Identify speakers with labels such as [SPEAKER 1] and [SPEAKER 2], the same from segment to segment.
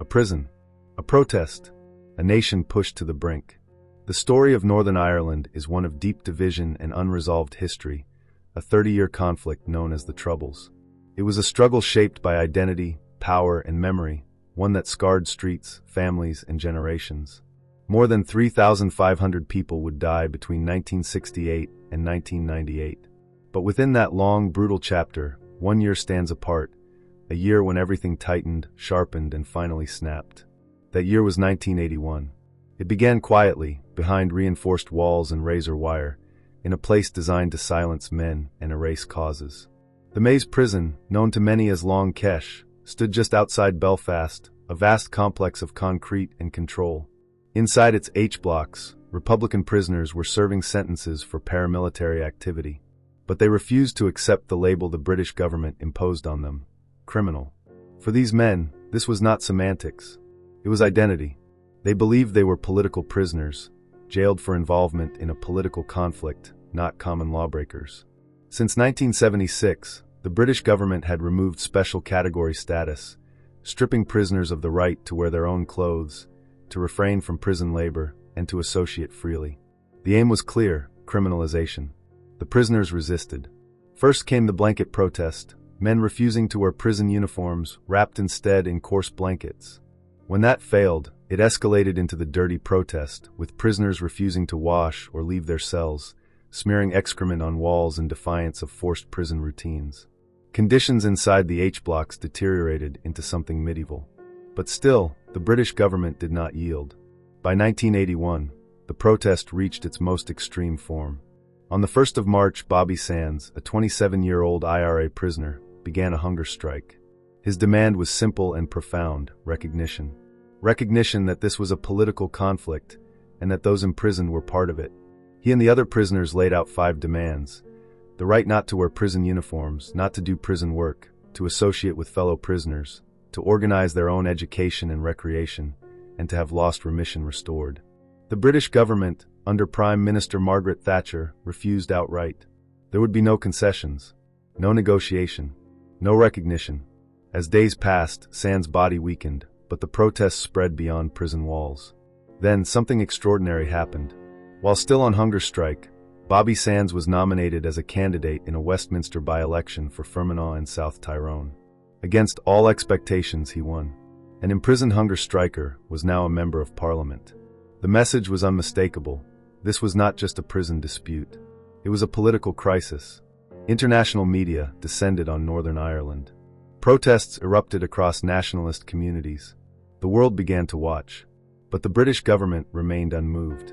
[SPEAKER 1] A prison, a protest, a nation pushed to the brink. The story of Northern Ireland is one of deep division and unresolved history, a 30-year conflict known as the Troubles. It was a struggle shaped by identity, power, and memory, one that scarred streets, families, and generations. More than 3,500 people would die between 1968 and 1998. But within that long, brutal chapter, one year stands apart, a year when everything tightened, sharpened, and finally snapped. That year was 1981. It began quietly, behind reinforced walls and razor wire, in a place designed to silence men and erase causes. The Maze prison, known to many as Long Kesh, stood just outside Belfast, a vast complex of concrete and control. Inside its H-blocks, Republican prisoners were serving sentences for paramilitary activity. But they refused to accept the label the British government imposed on them: criminal. For these men, this was not semantics. It was identity. They believed they were political prisoners, jailed for involvement in a political conflict, not common lawbreakers. Since 1976, the British government had removed special category status, stripping prisoners of the right to wear their own clothes, to refrain from prison labor, and to associate freely. The aim was clear: criminalization. The prisoners resisted. First came the blanket protest, men refusing to wear prison uniforms, wrapped instead in coarse blankets. When that failed, it escalated into the dirty protest, with prisoners refusing to wash or leave their cells, smearing excrement on walls in defiance of forced prison routines. Conditions inside the H-blocks deteriorated into something medieval. But still, the British government did not yield. By 1981, the protest reached its most extreme form. On the 1st of March, Bobby Sands, a 27-year-old IRA prisoner, began a hunger strike. His demand was simple and profound: recognition. Recognition that this was a political conflict, and that those imprisoned were part of it. He and the other prisoners laid out 5 demands: the right not to wear prison uniforms, not to do prison work, to associate with fellow prisoners, to organize their own education and recreation, and to have lost remission restored. The British government, under Prime Minister Margaret Thatcher, refused outright. There would be no concessions, no negotiation, no recognition. As days passed, Sands' body weakened, but the protests spread beyond prison walls. Then something extraordinary happened. While still on hunger strike, Bobby Sands was nominated as a candidate in a Westminster by-election for Fermanagh and South Tyrone. Against all expectations, he won. An imprisoned hunger striker was now a member of Parliament. The message was unmistakable. This was not just a prison dispute. It was a political crisis. International media descended on Northern Ireland. Protests erupted across nationalist communities. The world began to watch. But the British government remained unmoved.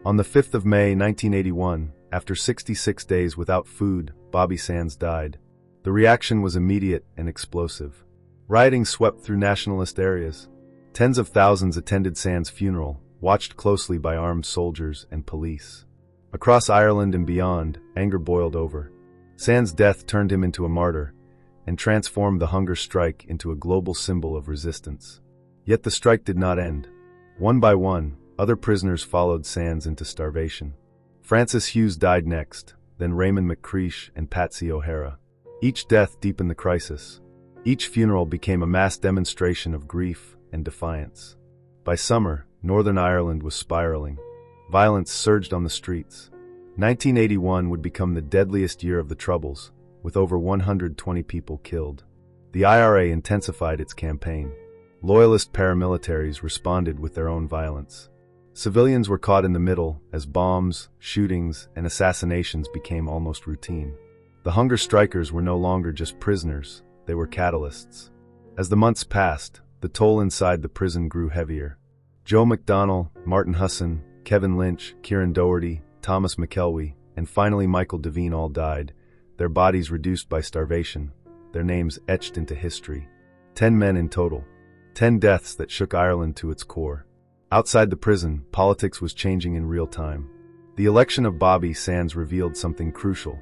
[SPEAKER 1] On the 5th of May 1981, after 66 days without food, Bobby Sands died. The reaction was immediate and explosive. Rioting swept through nationalist areas. Tens of thousands attended Sands' funeral, watched closely by armed soldiers and police. Across Ireland and beyond, anger boiled over. Sands' death turned him into a martyr and transformed the hunger strike into a global symbol of resistance. Yet the strike did not end. One by one, other prisoners followed Sands into starvation. Francis Hughes died next, then Raymond McCreish and Patsy O'Hara. Each death deepened the crisis. Each funeral became a mass demonstration of grief and defiance. By summer, Northern Ireland was spiraling. Violence surged on the streets. 1981 would become the deadliest year of the Troubles, with over 120 people killed. The IRA intensified its campaign. Loyalist paramilitaries responded with their own violence. Civilians were caught in the middle as bombs, shootings, and assassinations became almost routine. The hunger strikers were no longer just prisoners, they were catalysts. As the months passed, the toll inside the prison grew heavier. Joe McDonnell, Martin Husson, Kevin Lynch, Kieran Doherty, Thomas McKelwey, and finally Michael Devine all died, their bodies reduced by starvation, their names etched into history. 10 men in total. 10 deaths that shook Ireland to its core. Outside the prison, politics was changing in real time. The election of Bobby Sands revealed something crucial.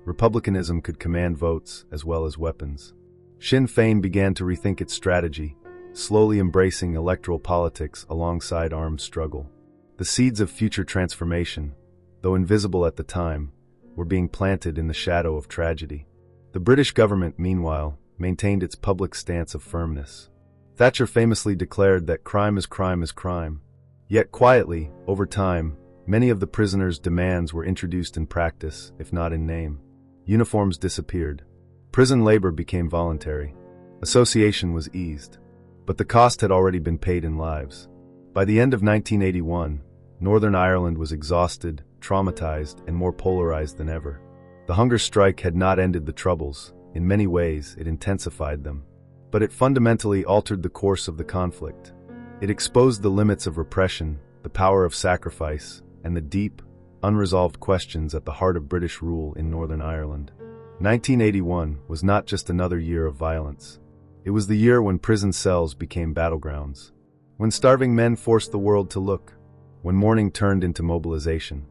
[SPEAKER 1] Republicanism could command votes as well as weapons. Sinn Féin began to rethink its strategy, slowly embracing electoral politics alongside armed struggle. The seeds of future transformation, though invisible at the time, were being planted in the shadow of tragedy. The British government, meanwhile, maintained its public stance of firmness. Thatcher famously declared that crime is crime is crime. Yet quietly, over time, many of the prisoners' demands were introduced in practice, if not in name. Uniforms disappeared. Prison labor became voluntary. Association was eased. But the cost had already been paid in lives. By the end of 1981, Northern Ireland was exhausted, traumatized, and more polarized than ever. The hunger strike had not ended the troubles. In many ways, it intensified them. But it fundamentally altered the course of the conflict. It exposed the limits of repression, the power of sacrifice, and the deep, unresolved questions at the heart of British rule in Northern Ireland. 1981 was not just another year of violence. It was the year when prison cells became battlegrounds. When starving men forced the world to look. When mourning turned into mobilization.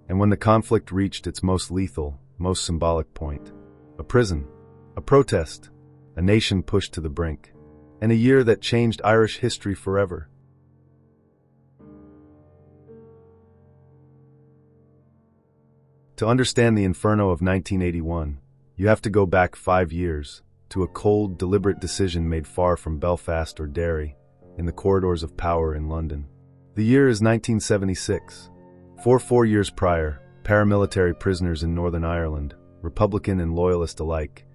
[SPEAKER 1] And when the conflict reached its most lethal, most symbolic point. A prison. A protest. A nation pushed to the brink. And a year that changed Irish history forever. To understand the inferno of 1981, you have to go back 5 years, to a cold, deliberate decision made far from Belfast or Derry, in the corridors of power in London. The year is 1976. 4 years prior, paramilitary prisoners in Northern Ireland, Republican and Loyalist alike,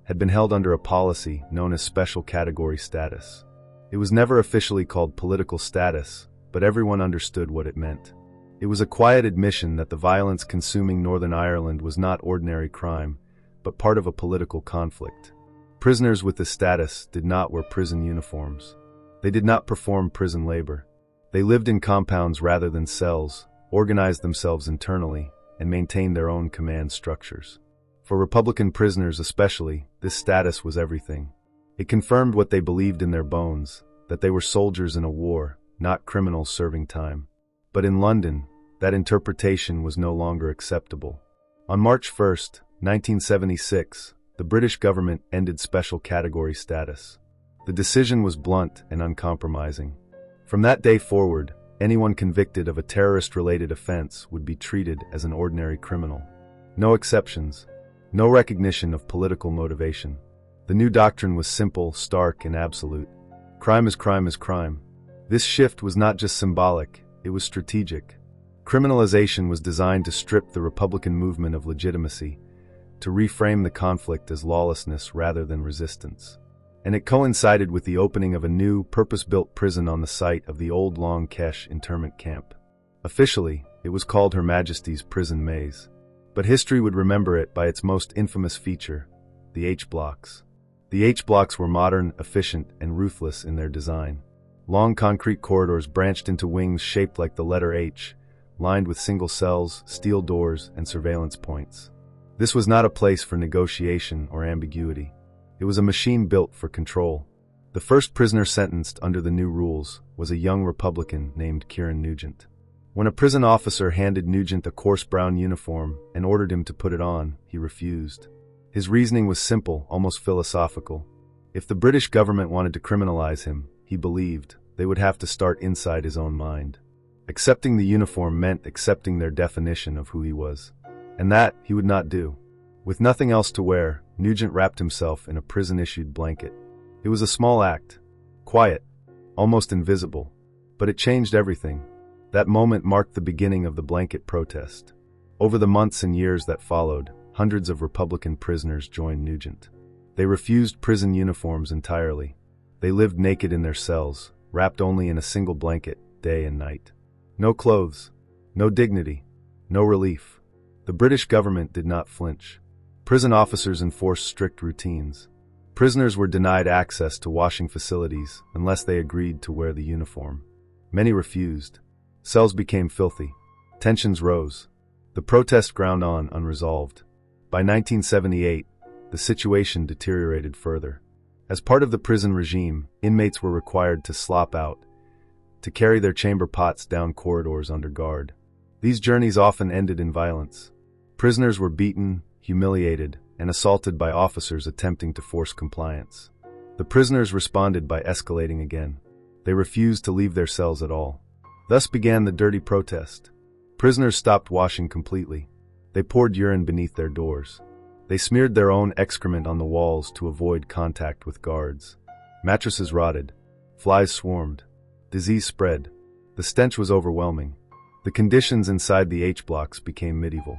[SPEAKER 1] had been held under a policy known as special category status. It was never officially called political status, but everyone understood what it meant. It was a quiet admission that the violence consuming Northern Ireland was not ordinary crime, but part of a political conflict. Prisoners with this status did not wear prison uniforms. They did not perform prison labor. They lived in compounds rather than cells, organized themselves internally, and maintained their own command structures. For Republican prisoners especially, this status was everything. It confirmed what they believed in their bones, that they were soldiers in a war, not criminals serving time. But in London, that interpretation was no longer acceptable. On March 1, 1976, the British government ended special category status. The decision was blunt and uncompromising. From that day forward, anyone convicted of a terrorist-related offense would be treated as an ordinary criminal. No exceptions. No recognition of political motivation. The new doctrine was simple, stark, and absolute. Crime is crime is crime. This shift was not just symbolic, it was strategic. Criminalization was designed to strip the Republican movement of legitimacy, to reframe the conflict as lawlessness rather than resistance. And it coincided with the opening of a new, purpose-built prison on the site of the old Long Kesh internment camp. Officially, it was called Her Majesty's Prison Maze. But history would remember it by its most infamous feature, the H-blocks. The H-blocks were modern, efficient, and ruthless in their design. Long concrete corridors branched into wings shaped like the letter H, lined with single cells, steel doors, and surveillance points. This was not a place for negotiation or ambiguity. It was a machine built for control. The first prisoner sentenced under the new rules was a young Republican named Kieran Nugent. When a prison officer handed Nugent a coarse brown uniform and ordered him to put it on, he refused. His reasoning was simple, almost philosophical. If the British government wanted to criminalize him, he believed, they would have to start inside his own mind. Accepting the uniform meant accepting their definition of who he was. And that he would not do. With nothing else to wear, Nugent wrapped himself in a prison-issued blanket. It was a small act. Quiet. Almost invisible. But it changed everything. That moment marked the beginning of the blanket protest. Over the months and years that followed, hundreds of Republican prisoners joined Nugent. They refused prison uniforms entirely. They lived naked in their cells, wrapped only in a single blanket, day and night. No clothes, no dignity, no relief. The British government did not flinch. Prison officers enforced strict routines. Prisoners were denied access to washing facilities unless they agreed to wear the uniform. Many refused. Cells became filthy. Tensions rose. The protest ground on unresolved. By 1978, the situation deteriorated further. As part of the prison regime, inmates were required to slop out, to carry their chamber pots down corridors under guard. These journeys often ended in violence. Prisoners were beaten, humiliated, and assaulted by officers attempting to force compliance. The prisoners responded by escalating again. They refused to leave their cells at all. Thus began the dirty protest. Prisoners stopped washing completely. They poured urine beneath their doors. They smeared their own excrement on the walls to avoid contact with guards. Mattresses rotted. Flies swarmed. Disease spread. The stench was overwhelming. The conditions inside the H-blocks became medieval.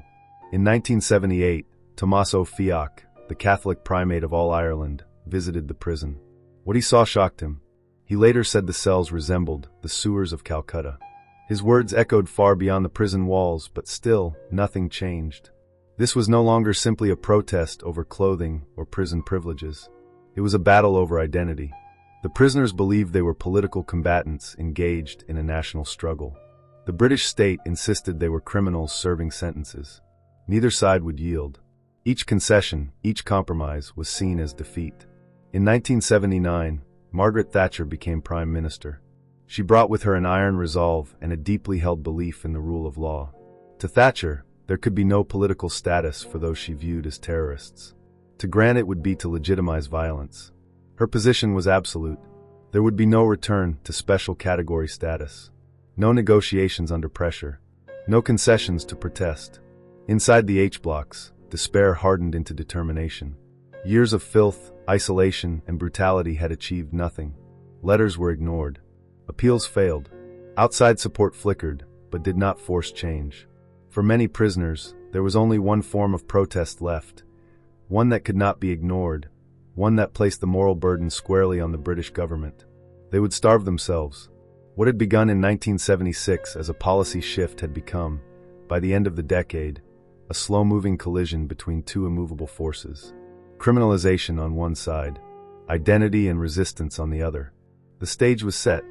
[SPEAKER 1] In 1978, Tommaso Fiacco, the Catholic primate of all Ireland, visited the prison. What he saw shocked him. He later said the cells resembled the sewers of Calcutta. His words echoed far beyond the prison walls, but still, nothing changed. This was no longer simply a protest over clothing or prison privileges. It was a battle over identity. The prisoners believed they were political combatants engaged in a national struggle. The British state insisted they were criminals serving sentences. Neither side would yield. Each concession, each compromise was seen as defeat. In 1979, Margaret Thatcher became Prime Minister. She brought with her an iron resolve and a deeply held belief in the rule of law. To Thatcher, there could be no political status for those she viewed as terrorists. To grant it would be to legitimize violence. Her position was absolute. There would be no return to special category status. No negotiations under pressure. No concessions to protest. Inside the H-blocks, despair hardened into determination. Years of filth, isolation, and brutality had achieved nothing. Letters were ignored. Appeals failed. Outside support flickered, but did not force change. For many prisoners, there was only one form of protest left. One that could not be ignored. One that placed the moral burden squarely on the British government. They would starve themselves. What had begun in 1976 as a policy shift had become, by the end of the decade, a slow-moving collision between two immovable forces. Criminalization on one side, identity and resistance on the other. The stage was set.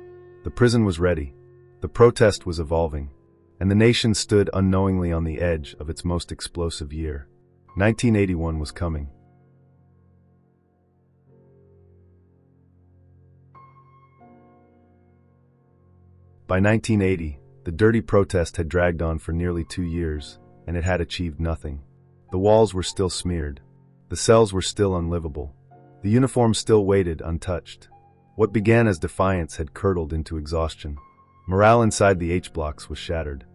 [SPEAKER 1] The prison was ready. The protest was evolving. And the nation stood unknowingly on the edge of its most explosive year. 1981 was coming. By 1980, the dirty protest had dragged on for nearly 2 years, and it had achieved nothing. The walls were still smeared. The cells were still unlivable. The uniforms still waited untouched. What began as defiance had curdled into exhaustion. Morale inside the H-blocks was shattered.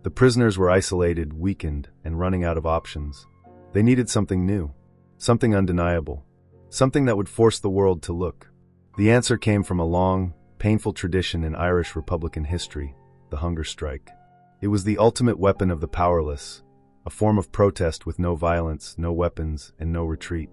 [SPEAKER 1] The prisoners were isolated, weakened, and running out of options. They needed something new, something undeniable, something that would force the world to look. The answer came from a long, painful tradition in Irish Republican history, the hunger strike. It was the ultimate weapon of the powerless, a form of protest with no violence, no weapons, and no retreat.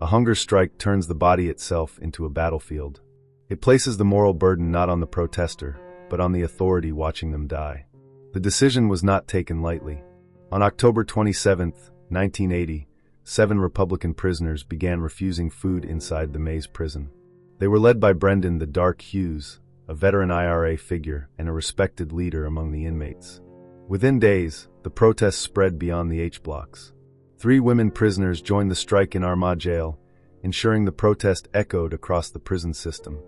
[SPEAKER 1] A hunger strike turns the body itself into a battlefield. It places the moral burden not on the protester, but on the authority watching them die. The decision was not taken lightly. On October 27, 1980, 7 Republican prisoners began refusing food inside the Maze prison. They were led by Brendan "the Dark" Hughes, a veteran IRA figure and a respected leader among the inmates. Within days, the protests spread beyond the H-blocks. 3 women prisoners joined the strike in Armagh jail, ensuring the protest echoed across the prison system.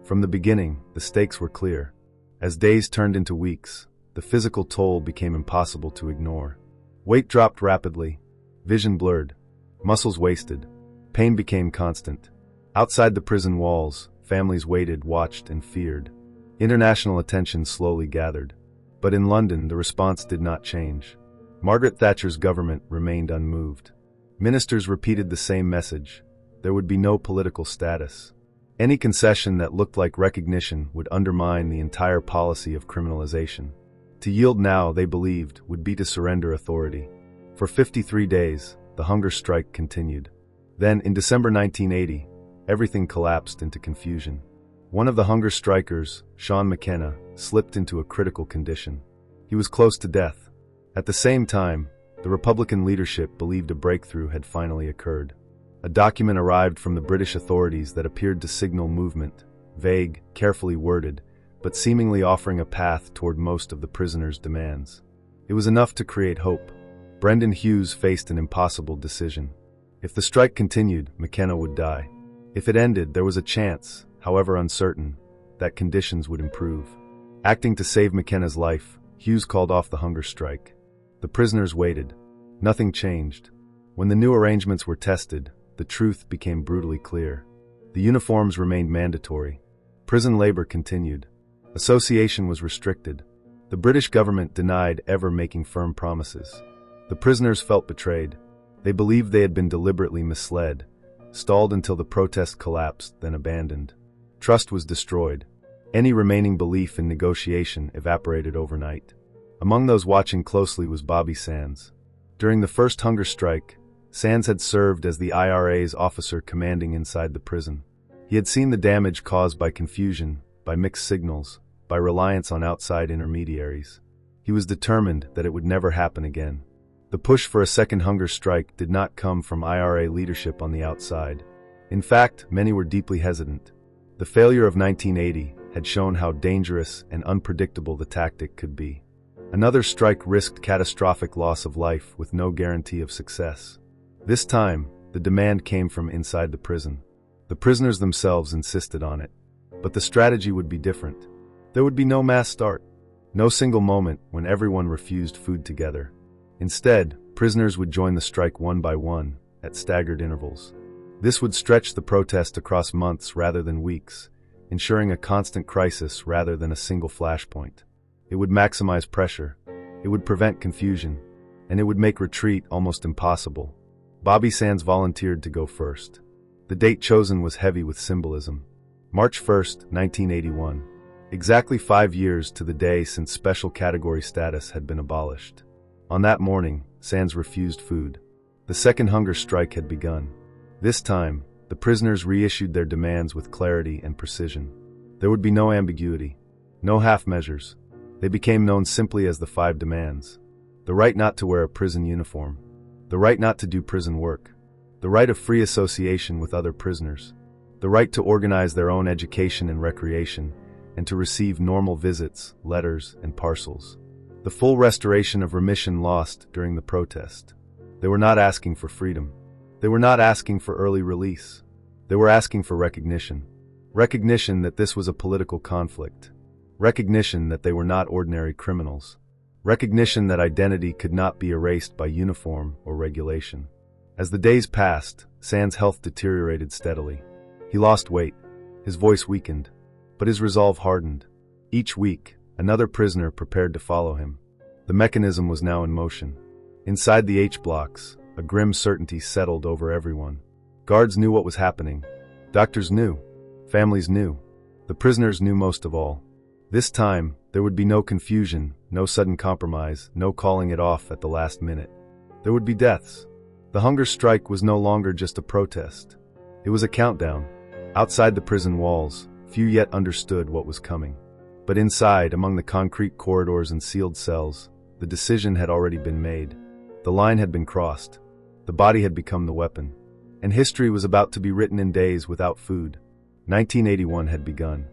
[SPEAKER 1] From the beginning, the stakes were clear. As days turned into weeks, the physical toll became impossible to ignore. Weight dropped rapidly, vision blurred, muscles wasted, pain became constant. Outside the prison walls, families waited, watched, and feared. International attention slowly gathered. But in London, the response did not change. Margaret Thatcher's government remained unmoved. Ministers repeated the same message. There would be no political status. Any concession that looked like recognition would undermine the entire policy of criminalization. To yield now, they believed, would be to surrender authority. For 53 days, the hunger strike continued. Then, in December 1980, everything collapsed into confusion. One of the hunger strikers, Sean McKenna, slipped into a critical condition. He was close to death. At the same time, the Republican leadership believed a breakthrough had finally occurred. A document arrived from the British authorities that appeared to signal movement, vague, carefully worded, but seemingly offering a path toward most of the prisoners' demands. It was enough to create hope. Brendan Hughes faced an impossible decision. If the strike continued, McKenna would die. If it ended, there was a chance, however uncertain, that conditions would improve. Acting to save McKenna's life, Hughes called off the hunger strike. The prisoners waited. Nothing changed. When the new arrangements were tested, the truth became brutally clear. The uniforms remained mandatory. Prison labor continued. Association was restricted. The British government denied ever making firm promises. The prisoners felt betrayed. They believed they had been deliberately misled, stalled until the protest collapsed, then abandoned. Trust was destroyed. Any remaining belief in negotiation evaporated overnight. Among those watching closely was Bobby Sands. During the first hunger strike, Sands had served as the IRA's officer commanding inside the prison. He had seen the damage caused by confusion, by mixed signals, by reliance on outside intermediaries. He was determined that it would never happen again. The push for a second hunger strike did not come from IRA leadership on the outside. In fact, many were deeply hesitant. The failure of 1980 had shown how dangerous and unpredictable the tactic could be. Another strike risked catastrophic loss of life with no guarantee of success. This time, the demand came from inside the prison. The prisoners themselves insisted on it. But the strategy would be different. There would be no mass start, no single moment when everyone refused food together. Instead, prisoners would join the strike one by one, at staggered intervals. This would stretch the protest across months rather than weeks, ensuring a constant crisis rather than a single flashpoint. It would maximize pressure, it would prevent confusion, and it would make retreat almost impossible. Bobby Sands volunteered to go first. The date chosen was heavy with symbolism. March 1st, 1981. Exactly 5 years to the day since special category status had been abolished. On that morning, Sands refused food. The second hunger strike had begun. This time, the prisoners reissued their demands with clarity and precision. There would be no ambiguity, no half measures. They became known simply as the 5 demands. The right not to wear a prison uniform. The right not to do prison work. The right of free association with other prisoners. The right to organize their own education and recreation, and to receive normal visits, letters, and parcels. The full restoration of remission lost during the protest. They were not asking for freedom. They were not asking for early release. They were asking for recognition. Recognition that this was a political conflict. Recognition that they were not ordinary criminals. Recognition that identity could not be erased by uniform or regulation. As the days passed, Sands' health deteriorated steadily. He lost weight. His voice weakened. But his resolve hardened. Each week, another prisoner prepared to follow him. The mechanism was now in motion. Inside the H blocks, a grim certainty settled over everyone. Guards knew what was happening. Doctors knew. Families knew. The prisoners knew most of all. This time, there would be no confusion, no sudden compromise, no calling it off at the last minute. There would be deaths. The hunger strike was no longer just a protest. It was a countdown. Outside the prison walls, few yet understood what was coming. But inside, among the concrete corridors and sealed cells, the decision had already been made. The line had been crossed. The body had become the weapon. And history was about to be written in days without food. 1981 had begun.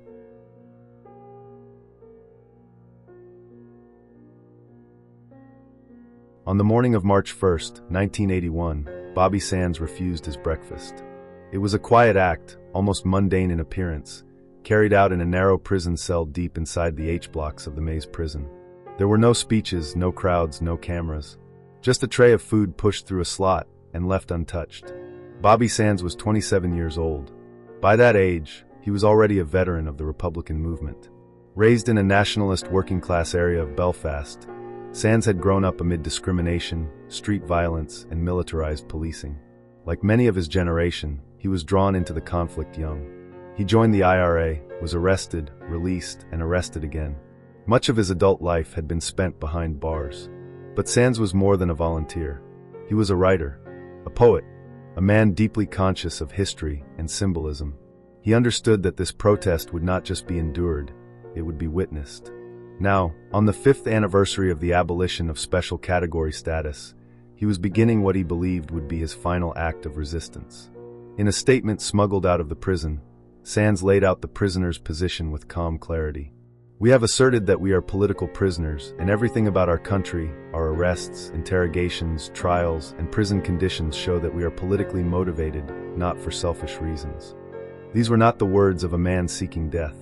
[SPEAKER 1] On the morning of March 1st, 1981, Bobby Sands refused his breakfast. It was a quiet act, almost mundane in appearance, carried out in a narrow prison cell deep inside the H blocks of the Maze prison. There were no speeches, no crowds, no cameras. Just a tray of food pushed through a slot and left untouched. Bobby Sands was 27 years old. By that age, he was already a veteran of the Republican movement. Raised in a nationalist working-class area of Belfast, Sands had grown up amid discrimination, street violence, and militarized policing. Like many of his generation, he was drawn into the conflict young. He joined the IRA, was arrested, released, and arrested again. Much of his adult life had been spent behind bars. But Sands was more than a volunteer. He was a writer, a poet, a man deeply conscious of history and symbolism. He understood that this protest would not just be endured, it would be witnessed. Now, on the 5th anniversary of the abolition of special category status, he was beginning what he believed would be his final act of resistance. In a statement smuggled out of the prison, Sands laid out the prisoner's position with calm clarity. We have asserted that we are political prisoners, and everything about our country, our arrests, interrogations, trials, and prison conditions show that we are politically motivated, not for selfish reasons. These were not the words of a man seeking death.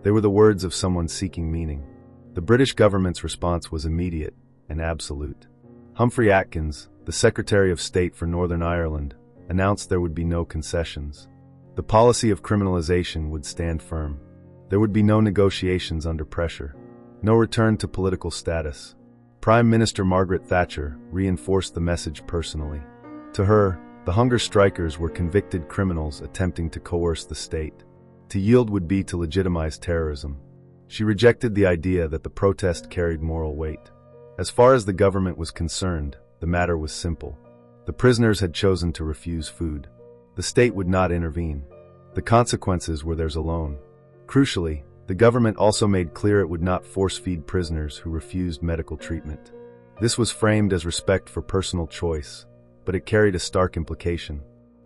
[SPEAKER 1] They were the words of someone seeking meaning. The British government's response was immediate and absolute. Humphrey Atkins, the Secretary of State for Northern Ireland, announced there would be no concessions. The policy of criminalization would stand firm. There would be no negotiations under pressure. No return to political status. Prime Minister Margaret Thatcher reinforced the message personally. To her, the hunger strikers were convicted criminals attempting to coerce the state. To yield would be to legitimize terrorism. She rejected the idea that the protest carried moral weight. As far as the government was concerned, the matter was simple. The prisoners had chosen to refuse food. The state would not intervene. The consequences were theirs alone. Crucially, the government also made clear it would not force-feed prisoners who refused medical treatment. This was framed as respect for personal choice, but it carried a stark implication.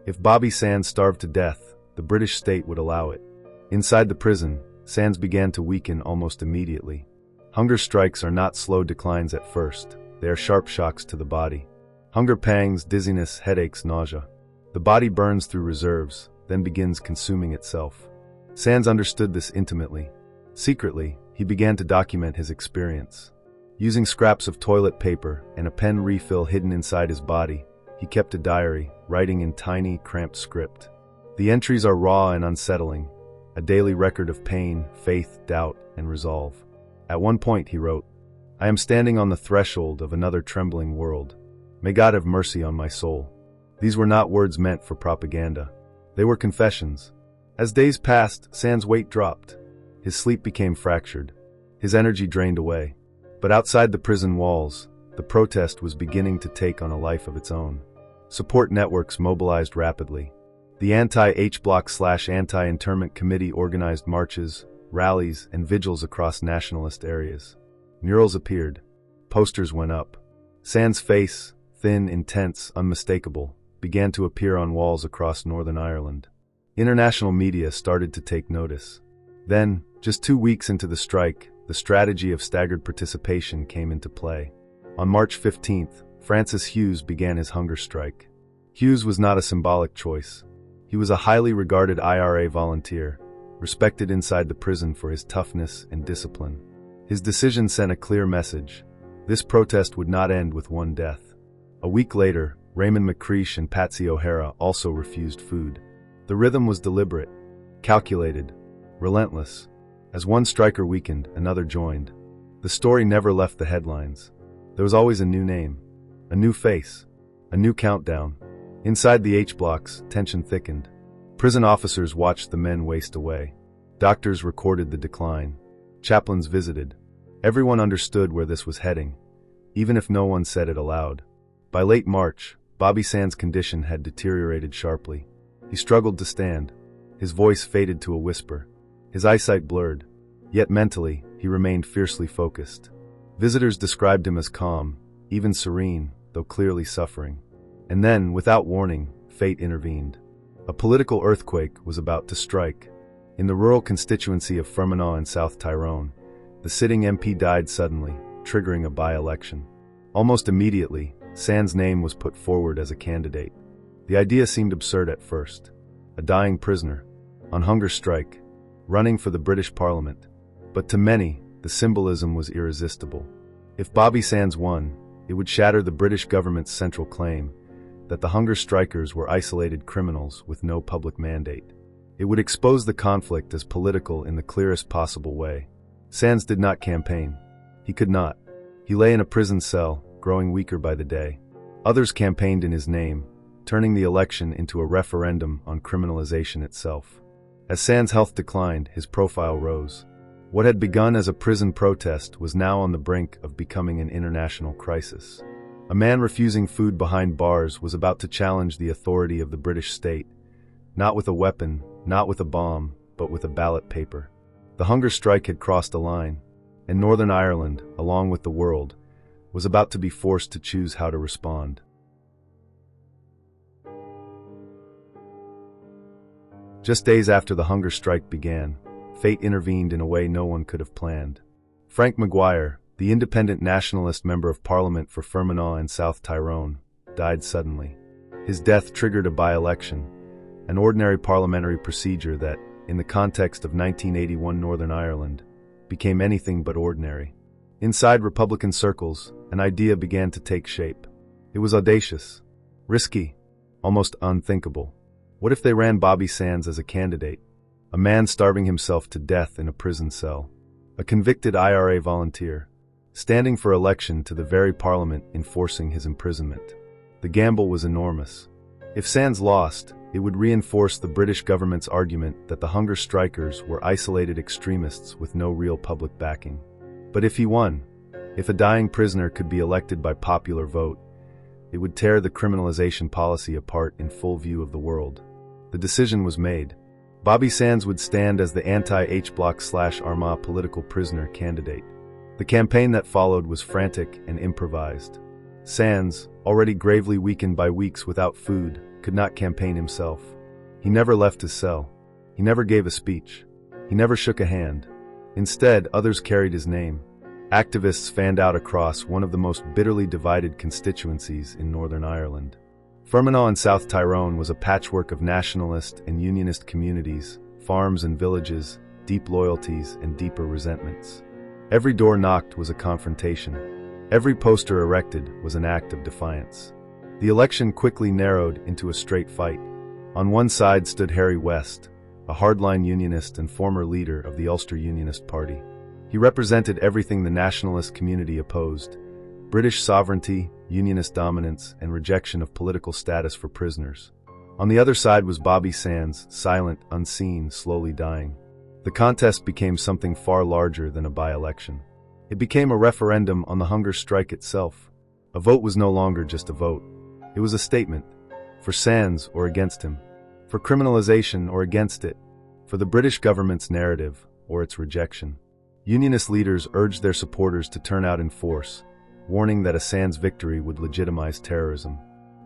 [SPEAKER 1] If Bobby Sands starved to death, the British state would allow it. Inside the prison, Sands began to weaken almost immediately. Hunger strikes are not slow declines at first. They are sharp shocks to the body. Hunger pangs, dizziness, headaches, nausea. The body burns through reserves, then begins consuming itself. Sands understood this intimately. Secretly, he began to document his experience. Using scraps of toilet paper and a pen refill hidden inside his body, he kept a diary, writing in tiny, cramped script. The entries are raw and unsettling, a daily record of pain, faith, doubt, and resolve. At one point he wrote, "I am standing on the threshold of another trembling world. May God have mercy on my soul." These were not words meant for propaganda. They were confessions. As days passed, Sands' weight dropped. His sleep became fractured. His energy drained away. But outside the prison walls, the protest was beginning to take on a life of its own. Support networks mobilized rapidly. The anti-H-block/anti-internment committee organized marches, rallies, and vigils across nationalist areas. Murals appeared. Posters went up. Sands' face, thin, intense, unmistakable, began to appear on walls across Northern Ireland. International media started to take notice. Then, just 2 weeks into the strike, the strategy of staggered participation came into play. On March 15th, Francis Hughes began his hunger strike. Hughes was not a symbolic choice. He was a highly regarded IRA volunteer, respected inside the prison for his toughness and discipline. His decision sent a clear message. This protest would not end with one death. A week later, Raymond McCreish and Patsy O'Hara also refused food. The rhythm was deliberate, calculated, relentless. As one striker weakened, another joined. The story never left the headlines. There was always a new name, a new face, a new countdown. Inside the H-blocks, tension thickened. Prison officers watched the men waste away. Doctors recorded the decline. Chaplains visited. Everyone understood where this was heading, even if no one said it aloud. By late March, Bobby Sands' condition had deteriorated sharply. He struggled to stand. His voice faded to a whisper. His eyesight blurred. Yet mentally, he remained fiercely focused. Visitors described him as calm, even serene, though clearly suffering. And then, without warning, fate intervened. A political earthquake was about to strike. In the rural constituency of Fermanagh in South Tyrone, the sitting MP died suddenly, triggering a by-election. Almost immediately, Sands' name was put forward as a candidate. The idea seemed absurd at first. A dying prisoner, on hunger strike, running for the British Parliament. But to many, the symbolism was irresistible. If Bobby Sands won, it would shatter the British government's central claim that the hunger strikers were isolated criminals with no public mandate. It would expose the conflict as political in the clearest possible way. Sands did not campaign. He could not. He lay in a prison cell, growing weaker by the day. Others campaigned in his name, turning the election into a referendum on criminalization itself. As Sands' health declined, his profile rose. What had begun as a prison protest was now on the brink of becoming an international crisis. A man refusing food behind bars was about to challenge the authority of the British state, not with a weapon, not with a bomb, but with a ballot paper. The hunger strike had crossed a line, and Northern Ireland, along with the world, was about to be forced to choose how to respond. Just days after the hunger strike began, fate intervened in a way no one could have planned. Frank Maguire, the independent nationalist member of parliament for Fermanagh and South Tyrone, died suddenly. His death triggered a by-election, an ordinary parliamentary procedure that, in the context of 1981 Northern Ireland, became anything but ordinary. Inside Republican circles, an idea began to take shape. It was audacious, risky, almost unthinkable. What if they ran Bobby Sands as a candidate? A man starving himself to death in a prison cell. A convicted IRA volunteer, standing for election to the very parliament enforcing his imprisonment. The gamble was enormous. If Sands lost, It would reinforce the British government's argument that the hunger strikers were isolated extremists with no real public backing. But if he won, if a dying prisoner could be elected by popular vote, it would tear the criminalization policy apart in full view of the world. The decision was made. Bobby Sands would stand as the anti-H Block/Armagh political prisoner candidate. The campaign that followed was frantic and improvised. Sands, already gravely weakened by weeks without food, could not campaign himself. He never left his cell. He never gave a speech. He never shook a hand. Instead, others carried his name. Activists fanned out across one of the most bitterly divided constituencies in Northern Ireland. Fermanagh in South Tyrone was a patchwork of nationalist and unionist communities, farms and villages, deep loyalties and deeper resentments. Every door knocked was a confrontation. Every poster erected was an act of defiance. The election quickly narrowed into a straight fight. On one side stood Harry West, a hardline unionist and former leader of the Ulster Unionist Party. He represented everything the nationalist community opposed: British sovereignty, unionist dominance, and rejection of political status for prisoners. On the other side was Bobby Sands, silent, unseen, slowly dying. The contest became something far larger than a by-election. It became a referendum on the hunger strike itself. A vote was no longer just a vote. It was a statement, for Sands or against him, for criminalization or against it, for the British government's narrative or its rejection. Unionist leaders urged their supporters to turn out in force, warning that a Sands victory would legitimize terrorism.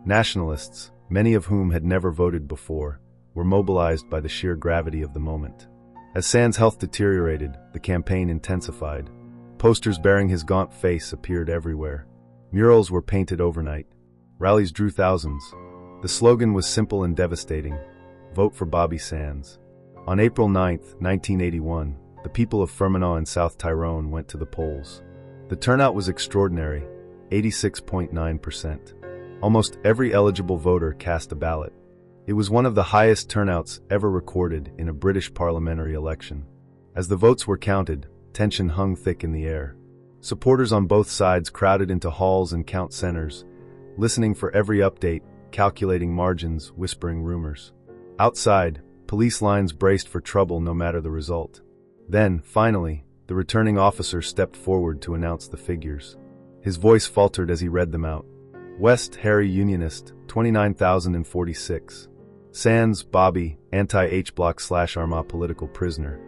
[SPEAKER 1] Nationalists, many of whom had never voted before, were mobilized by the sheer gravity of the moment. As Sands' health deteriorated, the campaign intensified. Posters bearing his gaunt face appeared everywhere. Murals were painted overnight. Rallies drew thousands. The slogan was simple and devastating: vote for Bobby Sands. On April 9, 1981, the people of Fermanagh in South Tyrone went to the polls. The turnout was extraordinary, 86.9%. Almost every eligible voter cast a ballot. It was one of the highest turnouts ever recorded in a British parliamentary election. As the votes were counted, tension hung thick in the air. Supporters on both sides crowded into halls and count centers, listening for every update, calculating margins, whispering rumors. Outside, police lines braced for trouble no matter the result. Then, finally, the returning officer stepped forward to announce the figures. His voice faltered as he read them out. West, Harry, Unionist, 29,046. Sands, Bobby, anti-H Block/Armagh political prisoner,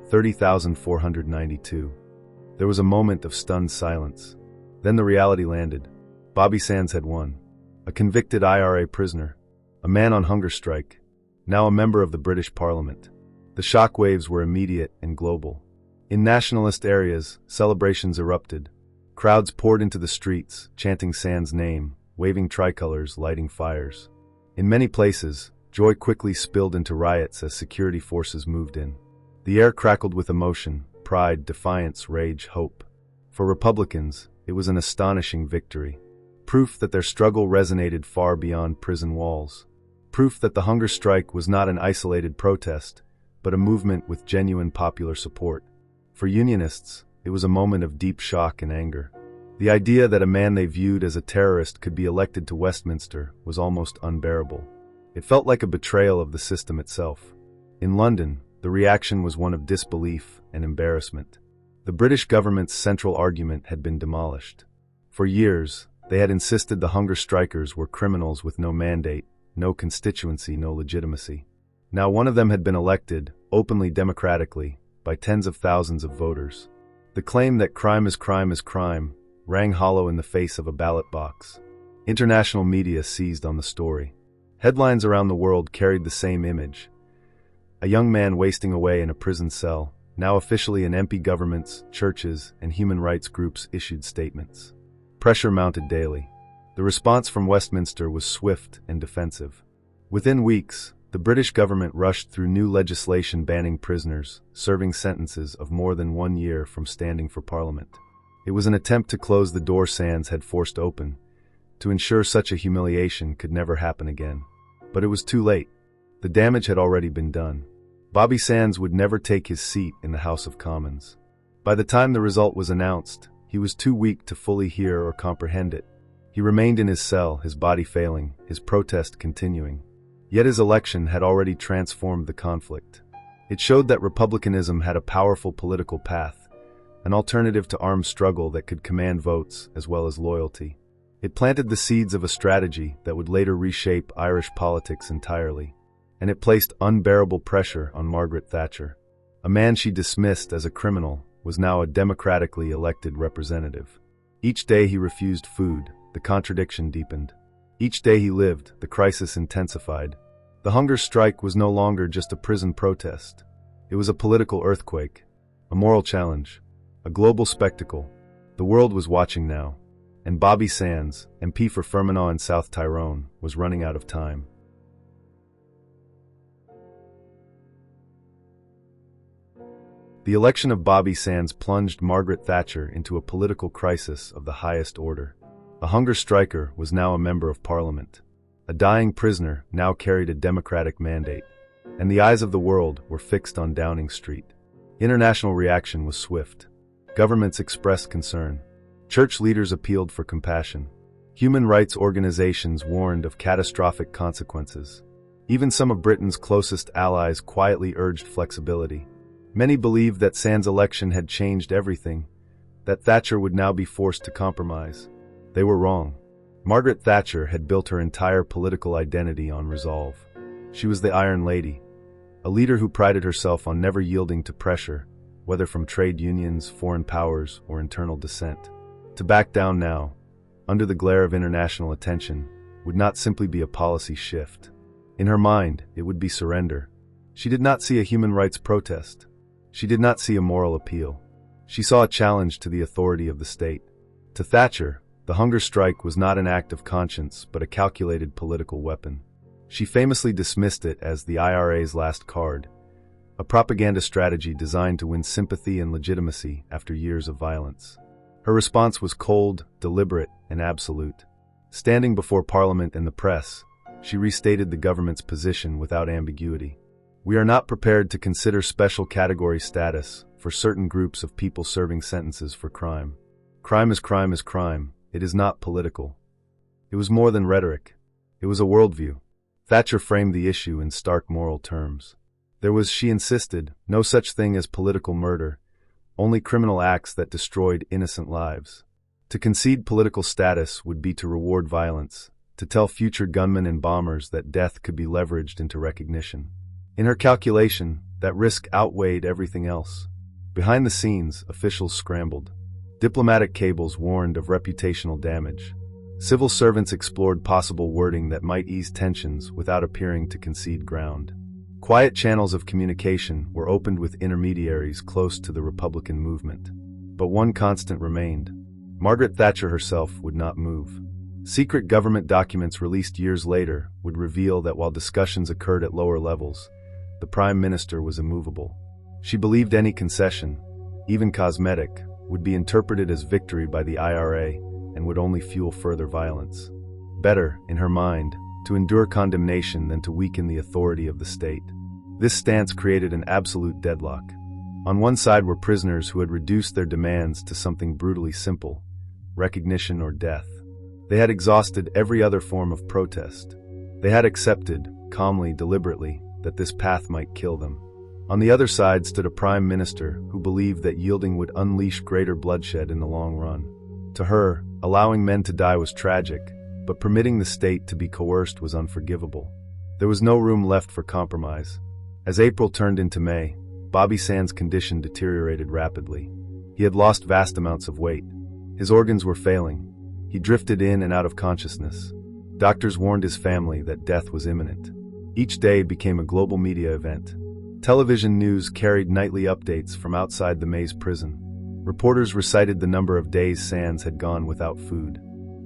[SPEAKER 1] 30,492. There was a moment of stunned silence. Then the reality landed. Bobby Sands had won. A convicted IRA prisoner. A man on hunger strike. Now a member of the British Parliament. The shockwaves were immediate and global. In nationalist areas, celebrations erupted. Crowds poured into the streets, chanting Sands' name, waving tricolors, lighting fires. In many places, joy quickly spilled into riots as security forces moved in. The air crackled with emotion, pride, defiance, rage, hope. For Republicans, it was an astonishing victory. Proof that their struggle resonated far beyond prison walls. Proof that the hunger strike was not an isolated protest, but a movement with genuine popular support. For Unionists, it was a moment of deep shock and anger. The idea that a man they viewed as a terrorist could be elected to Westminster was almost unbearable. It felt like a betrayal of the system itself. In London, the reaction was one of disbelief and embarrassment. The British government's central argument had been demolished. For years, they had insisted the hunger strikers were criminals with no mandate, no constituency, no legitimacy. Now one of them had been elected, openly democratically, by tens of thousands of voters. The claim that crime is crime rang hollow in the face of a ballot box. International media seized on the story. Headlines around the world carried the same image. A young man wasting away in a prison cell. Now officially in MP governments, churches, and human rights groups issued statements. Pressure mounted daily. The response from Westminster was swift and defensive. Within weeks, the British government rushed through new legislation banning prisoners, serving sentences of more than 1 year from standing for Parliament. It was an attempt to close the door Sands had forced open, to ensure such a humiliation could never happen again. But it was too late. The damage had already been done. Bobby Sands would never take his seat in the House of Commons. By the time the result was announced, he was too weak to fully hear or comprehend it. He remained in his cell, his body failing, his protest continuing. Yet his election had already transformed the conflict. It showed that republicanism had a powerful political path, an alternative to armed struggle that could command votes as well as loyalty. It planted the seeds of a strategy that would later reshape Irish politics entirely, and it placed unbearable pressure on Margaret Thatcher. A man she dismissed as a criminal was now a democratically elected representative. Each day he refused food, the contradiction deepened. Each day he lived, the crisis intensified. The hunger strike was no longer just a prison protest. It was a political earthquake, a moral challenge, a global spectacle. The world was watching now, and Bobby Sands, MP for Fermanagh in South Tyrone, was running out of time. The election of Bobby Sands plunged Margaret Thatcher into a political crisis of the highest order. A hunger striker was now a member of Parliament. A dying prisoner now carried a democratic mandate, and the eyes of the world were fixed on Downing Street. International reaction was swift. Governments expressed concern. Church leaders appealed for compassion. Human rights organizations warned of catastrophic consequences. Even some of Britain's closest allies quietly urged flexibility. Many believed that Sands' election had changed everything, that Thatcher would now be forced to compromise. They were wrong. Margaret Thatcher had built her entire political identity on resolve. She was the Iron Lady, a leader who prided herself on never yielding to pressure, whether from trade unions, foreign powers, or internal dissent. To back down now, under the glare of international attention, would not simply be a policy shift. In her mind, it would be surrender. She did not see a human rights protest. She did not see a moral appeal. She saw a challenge to the authority of the state. To Thatcher, the hunger strike was not an act of conscience, but a calculated political weapon. She famously dismissed it as the IRA's last card, a propaganda strategy designed to win sympathy and legitimacy after years of violence. Her response was cold, deliberate, and absolute. Standing before Parliament and the press, she restated the government's position without ambiguity. We are not prepared to consider special category status for certain groups of people serving sentences for crime. Crime is crime is crime. It is not political. It was more than rhetoric. It was a worldview. Thatcher framed the issue in stark moral terms. There was, she insisted, no such thing as political murder, only criminal acts that destroyed innocent lives. To concede political status would be to reward violence, to tell future gunmen and bombers that death could be leveraged into recognition. In her calculation, that risk outweighed everything else. Behind the scenes, officials scrambled. Diplomatic cables warned of reputational damage. Civil servants explored possible wording that might ease tensions without appearing to concede ground. Quiet channels of communication were opened with intermediaries close to the Republican movement. But one constant remained. Margaret Thatcher herself would not move. Secret government documents released years later would reveal that while discussions occurred at lower levels, the Prime Minister was immovable. She believed any concession, even cosmetic, would be interpreted as victory by the IRA and would only fuel further violence. Better, in her mind, to endure condemnation than to weaken the authority of the state. This stance created an absolute deadlock. On one side were prisoners who had reduced their demands to something brutally simple: recognition or death. They had exhausted every other form of protest. They had accepted, calmly, deliberately, that this path might kill them. On the other side stood a prime minister who believed that yielding would unleash greater bloodshed in the long run. To her, allowing men to die was tragic, but permitting the state to be coerced was unforgivable. There was no room left for compromise. As April turned into May, Bobby Sands' condition deteriorated rapidly. He had lost vast amounts of weight. His organs were failing. He drifted in and out of consciousness. Doctors warned his family that death was imminent. Each day became a global media event. Television news carried nightly updates from outside the Maze prison. Reporters recited the number of days Sands had gone without food.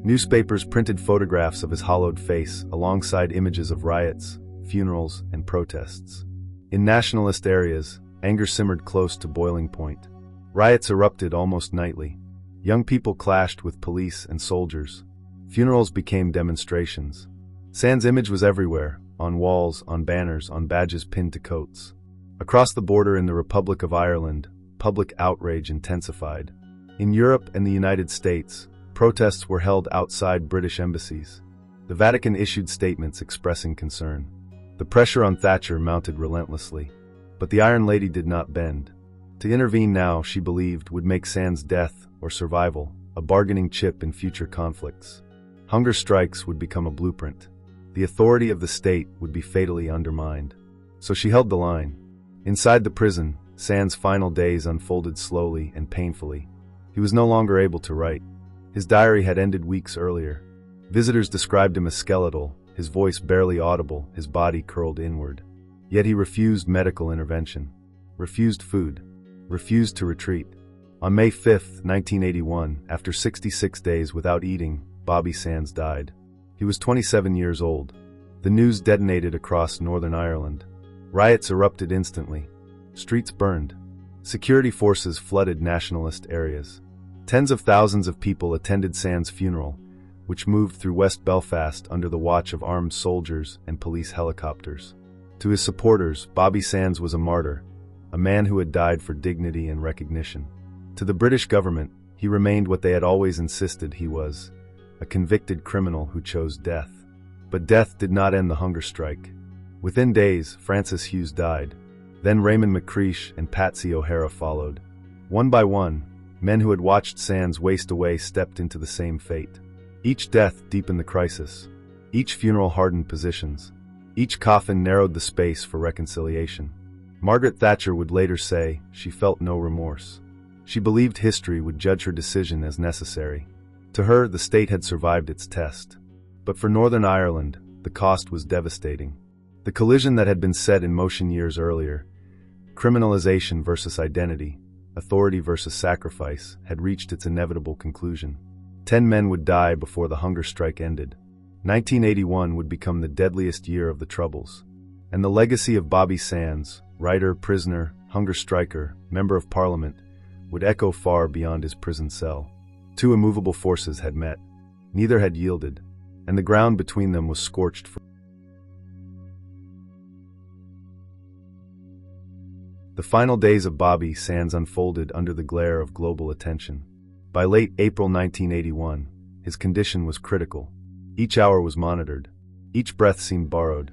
[SPEAKER 1] Newspapers printed photographs of his hollowed face alongside images of riots, funerals, and protests. In nationalist areas, anger simmered close to boiling point. Riots erupted almost nightly. Young people clashed with police and soldiers. Funerals became demonstrations. Sands' image was everywhere, on walls, on banners, on badges pinned to coats. Across the border in the Republic of Ireland, public outrage intensified. In Europe and the United States, protests were held outside British embassies. The Vatican issued statements expressing concern. The pressure on Thatcher mounted relentlessly. But the Iron Lady did not bend. To intervene now, she believed, would make Sand's death or survival a bargaining chip in future conflicts. Hunger strikes would become a blueprint. The authority of the state would be fatally undermined. So she held the line. Inside the prison, Sand's final days unfolded slowly and painfully. He was no longer able to write. His diary had ended weeks earlier. Visitors described him as skeletal, his voice barely audible, his body curled inward. Yet he refused medical intervention, refused food, refused to retreat. On May 5, 1981, after 66 days without eating, Bobby Sands died. He was 27 years old. The news detonated across Northern Ireland. Riots erupted instantly. Streets burned. Security forces flooded nationalist areas. Tens of thousands of people attended Sands' funeral, which moved through West Belfast under the watch of armed soldiers and police helicopters. To his supporters, Bobby Sands was a martyr, a man who had died for dignity and recognition. To the British government, he remained what they had always insisted he was, a convicted criminal who chose death. But death did not end the hunger strike. Within days, Francis Hughes died. Then Raymond McCreish and Patsy O'Hara followed. One by one, men who had watched Sands waste away stepped into the same fate. Each death deepened the crisis. Each funeral hardened positions. Each coffin narrowed the space for reconciliation. Margaret Thatcher would later say she felt no remorse. She believed history would judge her decision as necessary. To her, the state had survived its test. But for Northern Ireland, the cost was devastating. The collision that had been set in motion years earlier, criminalization versus identity, authority versus sacrifice, had reached its inevitable conclusion. 10 men would die before the hunger strike ended. 1981 would become the deadliest year of the Troubles. And the legacy of Bobby Sands, writer, prisoner, hunger striker, member of parliament, would echo far beyond his prison cell. Two immovable forces had met. Neither had yielded, and the ground between them was scorched. The final days of Bobby Sands unfolded under the glare of global attention. By late April 1981, his condition was critical. Each hour was monitored. Each breath seemed borrowed.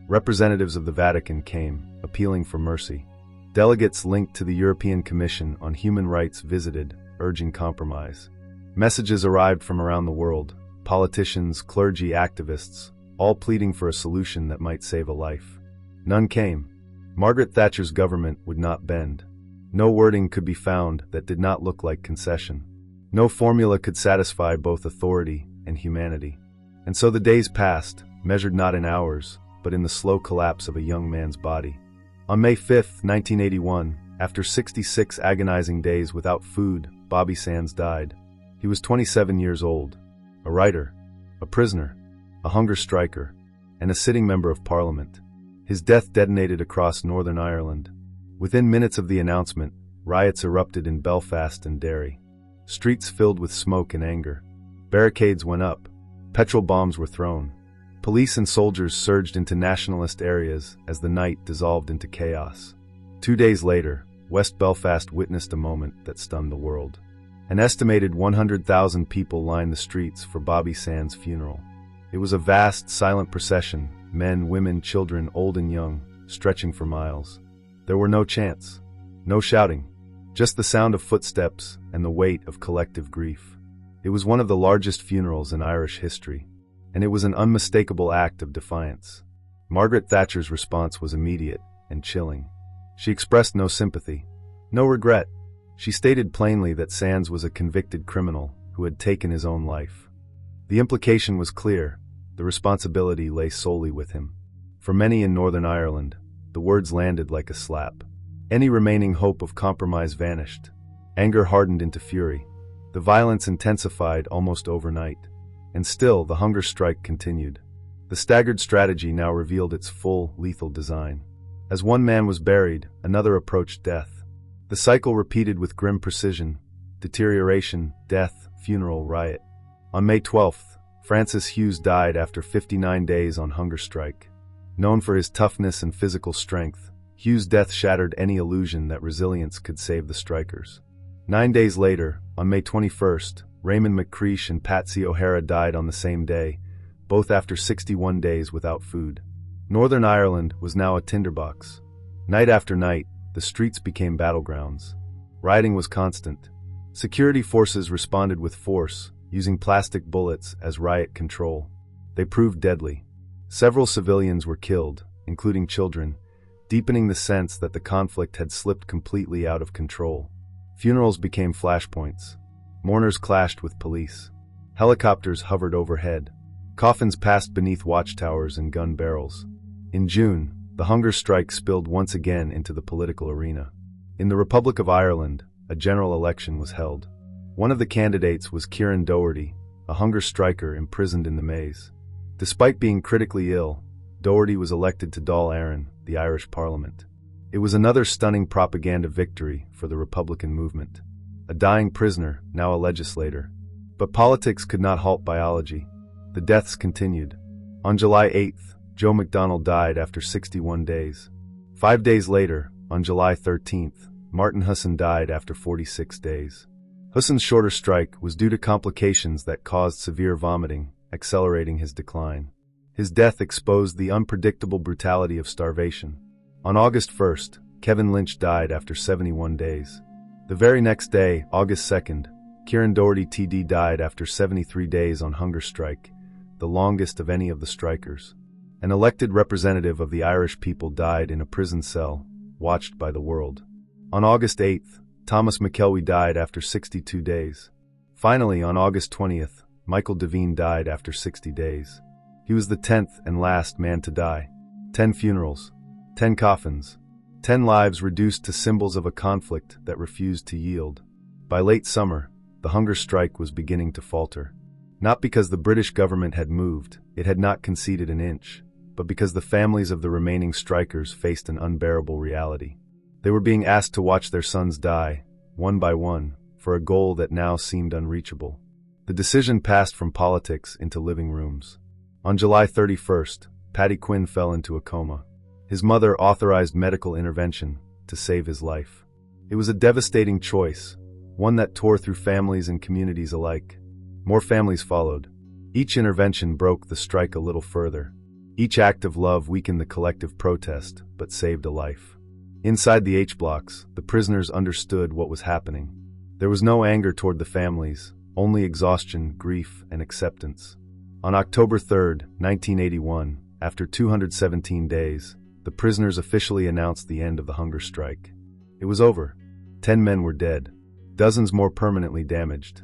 [SPEAKER 1] Representatives of the Vatican came, appealing for mercy. Delegates linked to the European Commission on Human Rights visited, urging compromise. Messages arrived from around the world, politicians, clergy, activists, all pleading for a solution that might save a life. None came. Margaret Thatcher's government would not bend. No wording could be found that did not look like concession. No formula could satisfy both authority and humanity. And so the days passed, measured not in hours, but in the slow collapse of a young man's body. On May 5, 1981, after 66 agonizing days without food, Bobby Sands died. He was 27 years old, a writer, a prisoner, a hunger striker, and a sitting member of parliament. His death detonated across Northern Ireland. Within minutes of the announcement, riots erupted in Belfast and Derry. Streets filled with smoke and anger. Barricades went up. Petrol bombs were thrown. Police and soldiers surged into nationalist areas as the night dissolved into chaos. 2 days later, West Belfast witnessed a moment that stunned the world. An estimated 100,000 people lined the streets for Bobby Sands' funeral. It was a vast, silent procession, men, women, children, old and young, stretching for miles. There were no chants, no shouting, just the sound of footsteps and the weight of collective grief. It was one of the largest funerals in Irish history, and it was an unmistakable act of defiance. Margaret Thatcher's response was immediate and chilling. She expressed no sympathy, no regret. She stated plainly that Sands was a convicted criminal who had taken his own life. The implication was clear. The responsibility lay solely with him. For many in Northern Ireland, the words landed like a slap. Any remaining hope of compromise vanished. Anger hardened into fury. The violence intensified almost overnight. And still, the hunger strike continued. The staggered strategy now revealed its full, lethal design. As one man was buried, another approached death. The cycle repeated with grim precision: deterioration, death, funeral, riot. On May 12th, Francis Hughes died after 59 days on hunger strike. Known for his toughness and physical strength, Hughes' death shattered any illusion that resilience could save the strikers. 9 days later, on May 21st, Raymond McCreish and Patsy O'Hara died on the same day, both after 61 days without food. Northern Ireland was now a tinderbox. Night after night, the streets became battlegrounds. Rioting was constant. Security forces responded with force, using plastic bullets as riot control. They proved deadly. Several civilians were killed, including children, deepening the sense that the conflict had slipped completely out of control. Funerals became flashpoints. Mourners clashed with police. Helicopters hovered overhead. Coffins passed beneath watchtowers and gun barrels. In June, the hunger strike spilled once again into the political arena. In the Republic of Ireland, a general election was held. One of the candidates was Ciarán Doherty, a hunger striker imprisoned in the maze. Despite being critically ill, Doherty was elected to Dáil Éireann, the Irish Parliament. It was another stunning propaganda victory for the Republican movement. A dying prisoner, now a legislator. But politics could not halt biology. The deaths continued. On July 8th, Joe McDonnell died after 61 days. 5 days later, on July 13th, Martin Husson died after 46 days. Husson's shorter strike was due to complications that caused severe vomiting, accelerating his decline. His death exposed the unpredictable brutality of starvation. On August 1st, Kevin Lynch died after 71 days. The very next day, August 2nd, Ciarán Doherty TD died after 73 days on hunger strike, the longest of any of the strikers. An elected representative of the Irish people died in a prison cell, watched by the world. On August 8th, Thomas McKelvey died after 62 days. Finally, on August 20th, Michael Devine died after 60 days. He was the 10th and last man to die. 10 funerals, 10 coffins, 10 lives reduced to symbols of a conflict that refused to yield. By late summer, the hunger strike was beginning to falter. Not because the British government had moved, it had not conceded an inch, but because the families of the remaining strikers faced an unbearable reality. They were being asked to watch their sons die, one by one, for a goal that now seemed unreachable. The decision passed from politics into living rooms. On July 31st, Paddy Quinn fell into a coma. His mother authorized medical intervention to save his life. It was a devastating choice, one that tore through families and communities alike. More families followed. Each intervention broke the strike a little further. Each act of love weakened the collective protest, but saved a life. Inside the H-blocks, the prisoners understood what was happening. There was no anger toward the families, only exhaustion, grief, and acceptance. On October 3, 1981, after 217 days, the prisoners officially announced the end of the hunger strike. It was over. 10 men were dead, dozens more permanently damaged.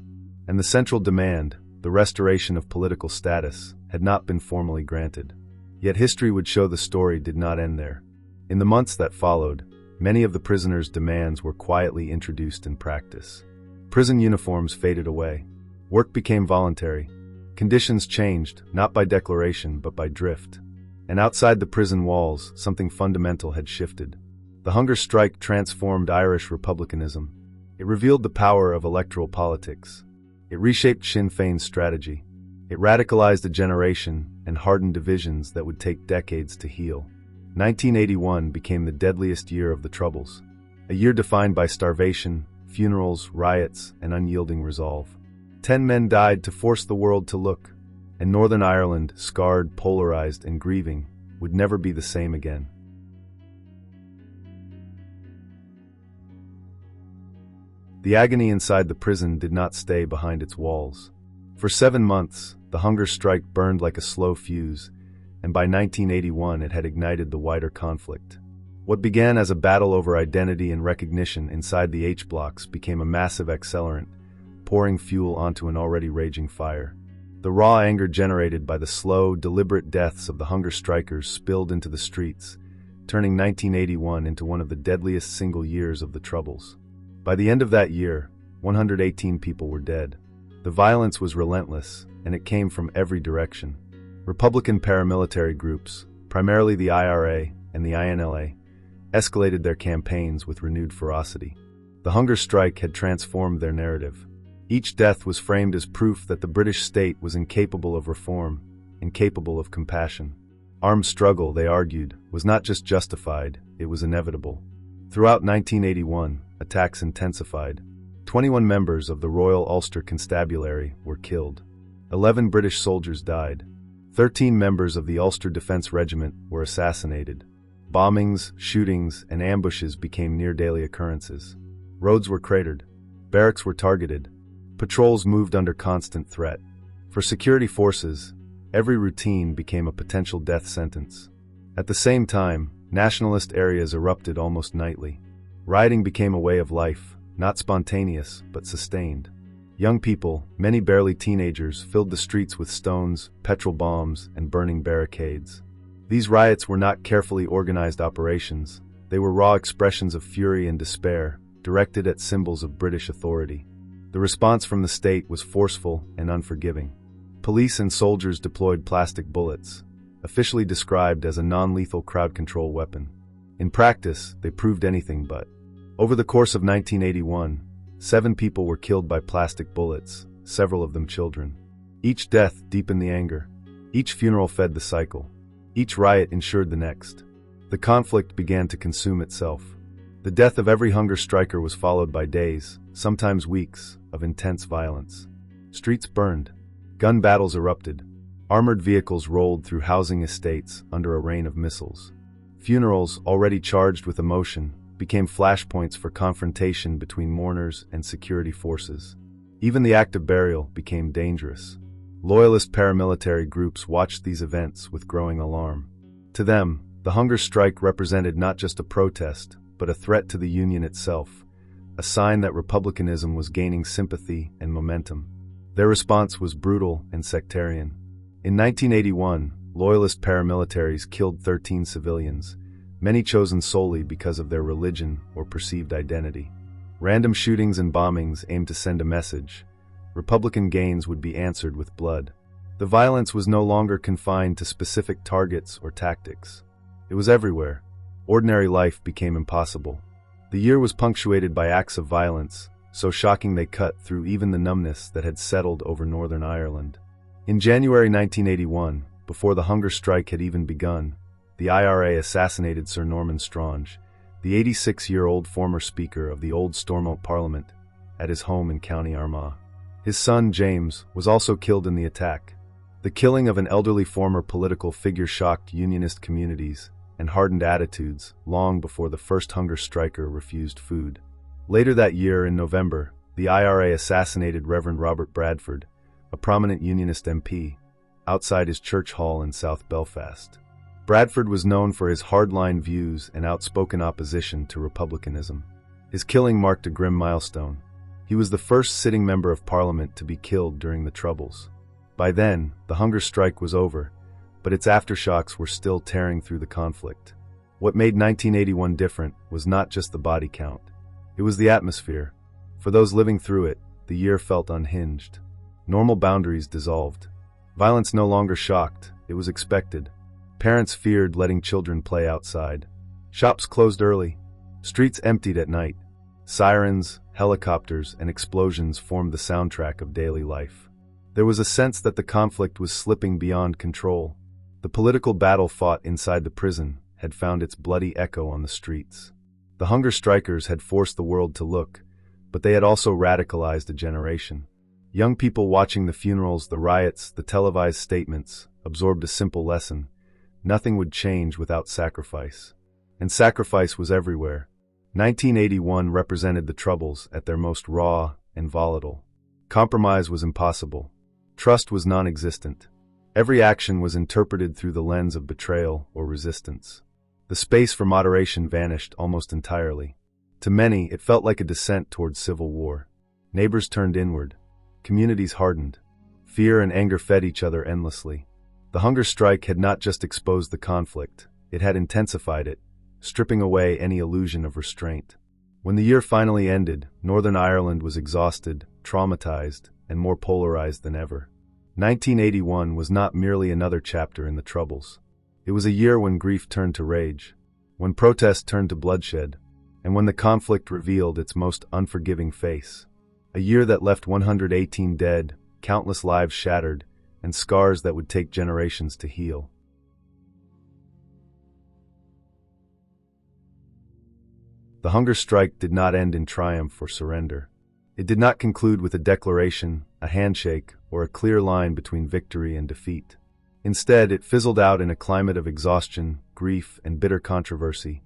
[SPEAKER 1] And the central demand, the restoration of political status, had not been formally granted. Yet history would show the story did not end there. In the months that followed, many of the prisoners' demands were quietly introduced in practice. Prison uniforms faded away. Work became voluntary. Conditions changed, not by declaration, but by drift. And outside the prison walls, something fundamental had shifted. The hunger strike transformed Irish republicanism. It revealed the power of electoral politics. It reshaped Sinn Féin's strategy. It radicalized a generation and hardened divisions that would take decades to heal. 1981 became the deadliest year of the Troubles. A year defined by starvation, funerals, riots, and unyielding resolve. 10 men died to force the world to look, and Northern Ireland, scarred, polarized, and grieving, would never be the same again. The agony inside the prison did not stay behind its walls. For 7 months, the hunger strike burned like a slow fuse, and by 1981 it had ignited the wider conflict. What began as a battle over identity and recognition inside the H-blocks became a massive accelerant, pouring fuel onto an already raging fire. The raw anger generated by the slow, deliberate deaths of the hunger strikers spilled into the streets, turning 1981 into one of the deadliest single years of the Troubles. By the end of that year, 118 people were dead. The violence was relentless, and it came from every direction. Republican paramilitary groups, primarily the IRA and the INLA, escalated their campaigns with renewed ferocity. The hunger strike had transformed their narrative. Each death was framed as proof that the British state was incapable of reform, incapable of compassion. Armed struggle, they argued, was not just justified, it was inevitable. Throughout 1981, attacks intensified. 21 members of the Royal Ulster Constabulary were killed. 11 British soldiers died. 13 members of the Ulster Defence Regiment were assassinated. Bombings, shootings, and ambushes became near-daily occurrences. Roads were cratered. Barracks were targeted. Patrols moved under constant threat. For security forces, every routine became a potential death sentence. At the same time, nationalist areas erupted almost nightly. Rioting became a way of life, not spontaneous, but sustained. Young people, many barely teenagers, filled the streets with stones, petrol bombs, and burning barricades. These riots were not carefully organized operations. They were raw expressions of fury and despair, directed at symbols of British authority. The response from the state was forceful and unforgiving. Police and soldiers deployed plastic bullets, officially described as a non-lethal crowd control weapon. In practice, they proved anything but. Over the course of 1981, 7 people were killed by plastic bullets, several of them children. Each death deepened the anger. Each funeral fed the cycle. Each riot ensured the next. The conflict began to consume itself. The death of every hunger striker was followed by days, sometimes weeks, of intense violence. Streets burned. Gun battles erupted. Armored vehicles rolled through housing estates under a rain of missiles. Funerals, already charged with emotion, became flashpoints for confrontation between mourners and security forces. Even the act of burial became dangerous. Loyalist paramilitary groups watched these events with growing alarm. To them, the hunger strike represented not just a protest, but a threat to the Union itself, a sign that republicanism was gaining sympathy and momentum. Their response was brutal and sectarian. In 1981, Loyalist paramilitaries killed 13 civilians, many chosen solely because of their religion or perceived identity. Random shootings and bombings aimed to send a message. Republican gains would be answered with blood. The violence was no longer confined to specific targets or tactics. It was everywhere. Ordinary life became impossible. The year was punctuated by acts of violence, so shocking they cut through even the numbness that had settled over Northern Ireland. In January 1981, before the hunger strike had even begun, the IRA assassinated Sir Norman Strange, the 86-year-old former Speaker of the Old Stormont Parliament, at his home in County Armagh. His son, James, was also killed in the attack. The killing of an elderly former political figure shocked Unionist communities and hardened attitudes long before the first hunger striker refused food. Later that year, in November, the IRA assassinated Reverend Robert Bradford, a prominent Unionist MP, outside his church hall in South Belfast. Bradford was known for his hardline views and outspoken opposition to republicanism. His killing marked a grim milestone. He was the first sitting member of Parliament to be killed during the Troubles. By then, the hunger strike was over, but its aftershocks were still tearing through the conflict. What made 1981 different was not just the body count. It was the atmosphere. For those living through it, the year felt unhinged. Normal boundaries dissolved. Violence no longer shocked, it was expected. Parents feared letting children play outside. Shops closed early. Streets emptied at night. Sirens, helicopters, and explosions formed the soundtrack of daily life. There was a sense that the conflict was slipping beyond control. The political battle fought inside the prison had found its bloody echo on the streets. The hunger strikers had forced the world to look, but they had also radicalized a generation. Young people watching the funerals, the riots, the televised statements, absorbed a simple lesson. Nothing would change without sacrifice. And sacrifice was everywhere. 1981 represented the Troubles at their most raw and volatile. Compromise was impossible. Trust was non-existent. Every action was interpreted through the lens of betrayal or resistance. The space for moderation vanished almost entirely. To many, it felt like a descent towards civil war. Neighbors turned inward. Communities hardened. Fear and anger fed each other endlessly. The hunger strike had not just exposed the conflict, it had intensified it, stripping away any illusion of restraint. When the year finally ended, Northern Ireland was exhausted, traumatized, and more polarized than ever. 1981 was not merely another chapter in the Troubles. It was a year when grief turned to rage, when protest turned to bloodshed, and when the conflict revealed its most unforgiving face. A year that left 118 dead, countless lives shattered, and scars that would take generations to heal. The hunger strike did not end in triumph or surrender. It did not conclude with a declaration, a handshake, or a clear line between victory and defeat. Instead, it fizzled out in a climate of exhaustion, grief, and bitter controversy,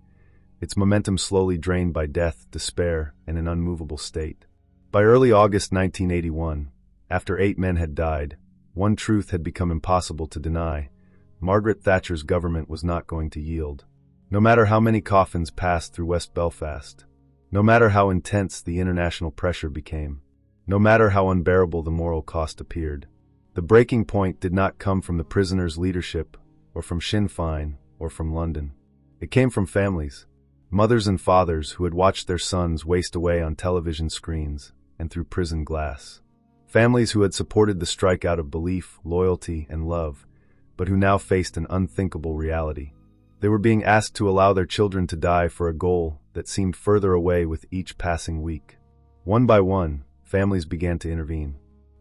[SPEAKER 1] its momentum slowly drained by death, despair, and an unmovable state. By early August 1981, after 8 men had died, one truth had become impossible to deny: Margaret Thatcher's government was not going to yield. No matter how many coffins passed through West Belfast, no matter how intense the international pressure became, no matter how unbearable the moral cost appeared, the breaking point did not come from the prisoners' leadership, or from Sinn Féin, or from London. It came from families, mothers and fathers who had watched their sons waste away on television screens and through prison glass. Families who had supported the strike out of belief, loyalty, and love, but who now faced an unthinkable reality. They were being asked to allow their children to die for a goal that seemed further away with each passing week. One by one, families began to intervene.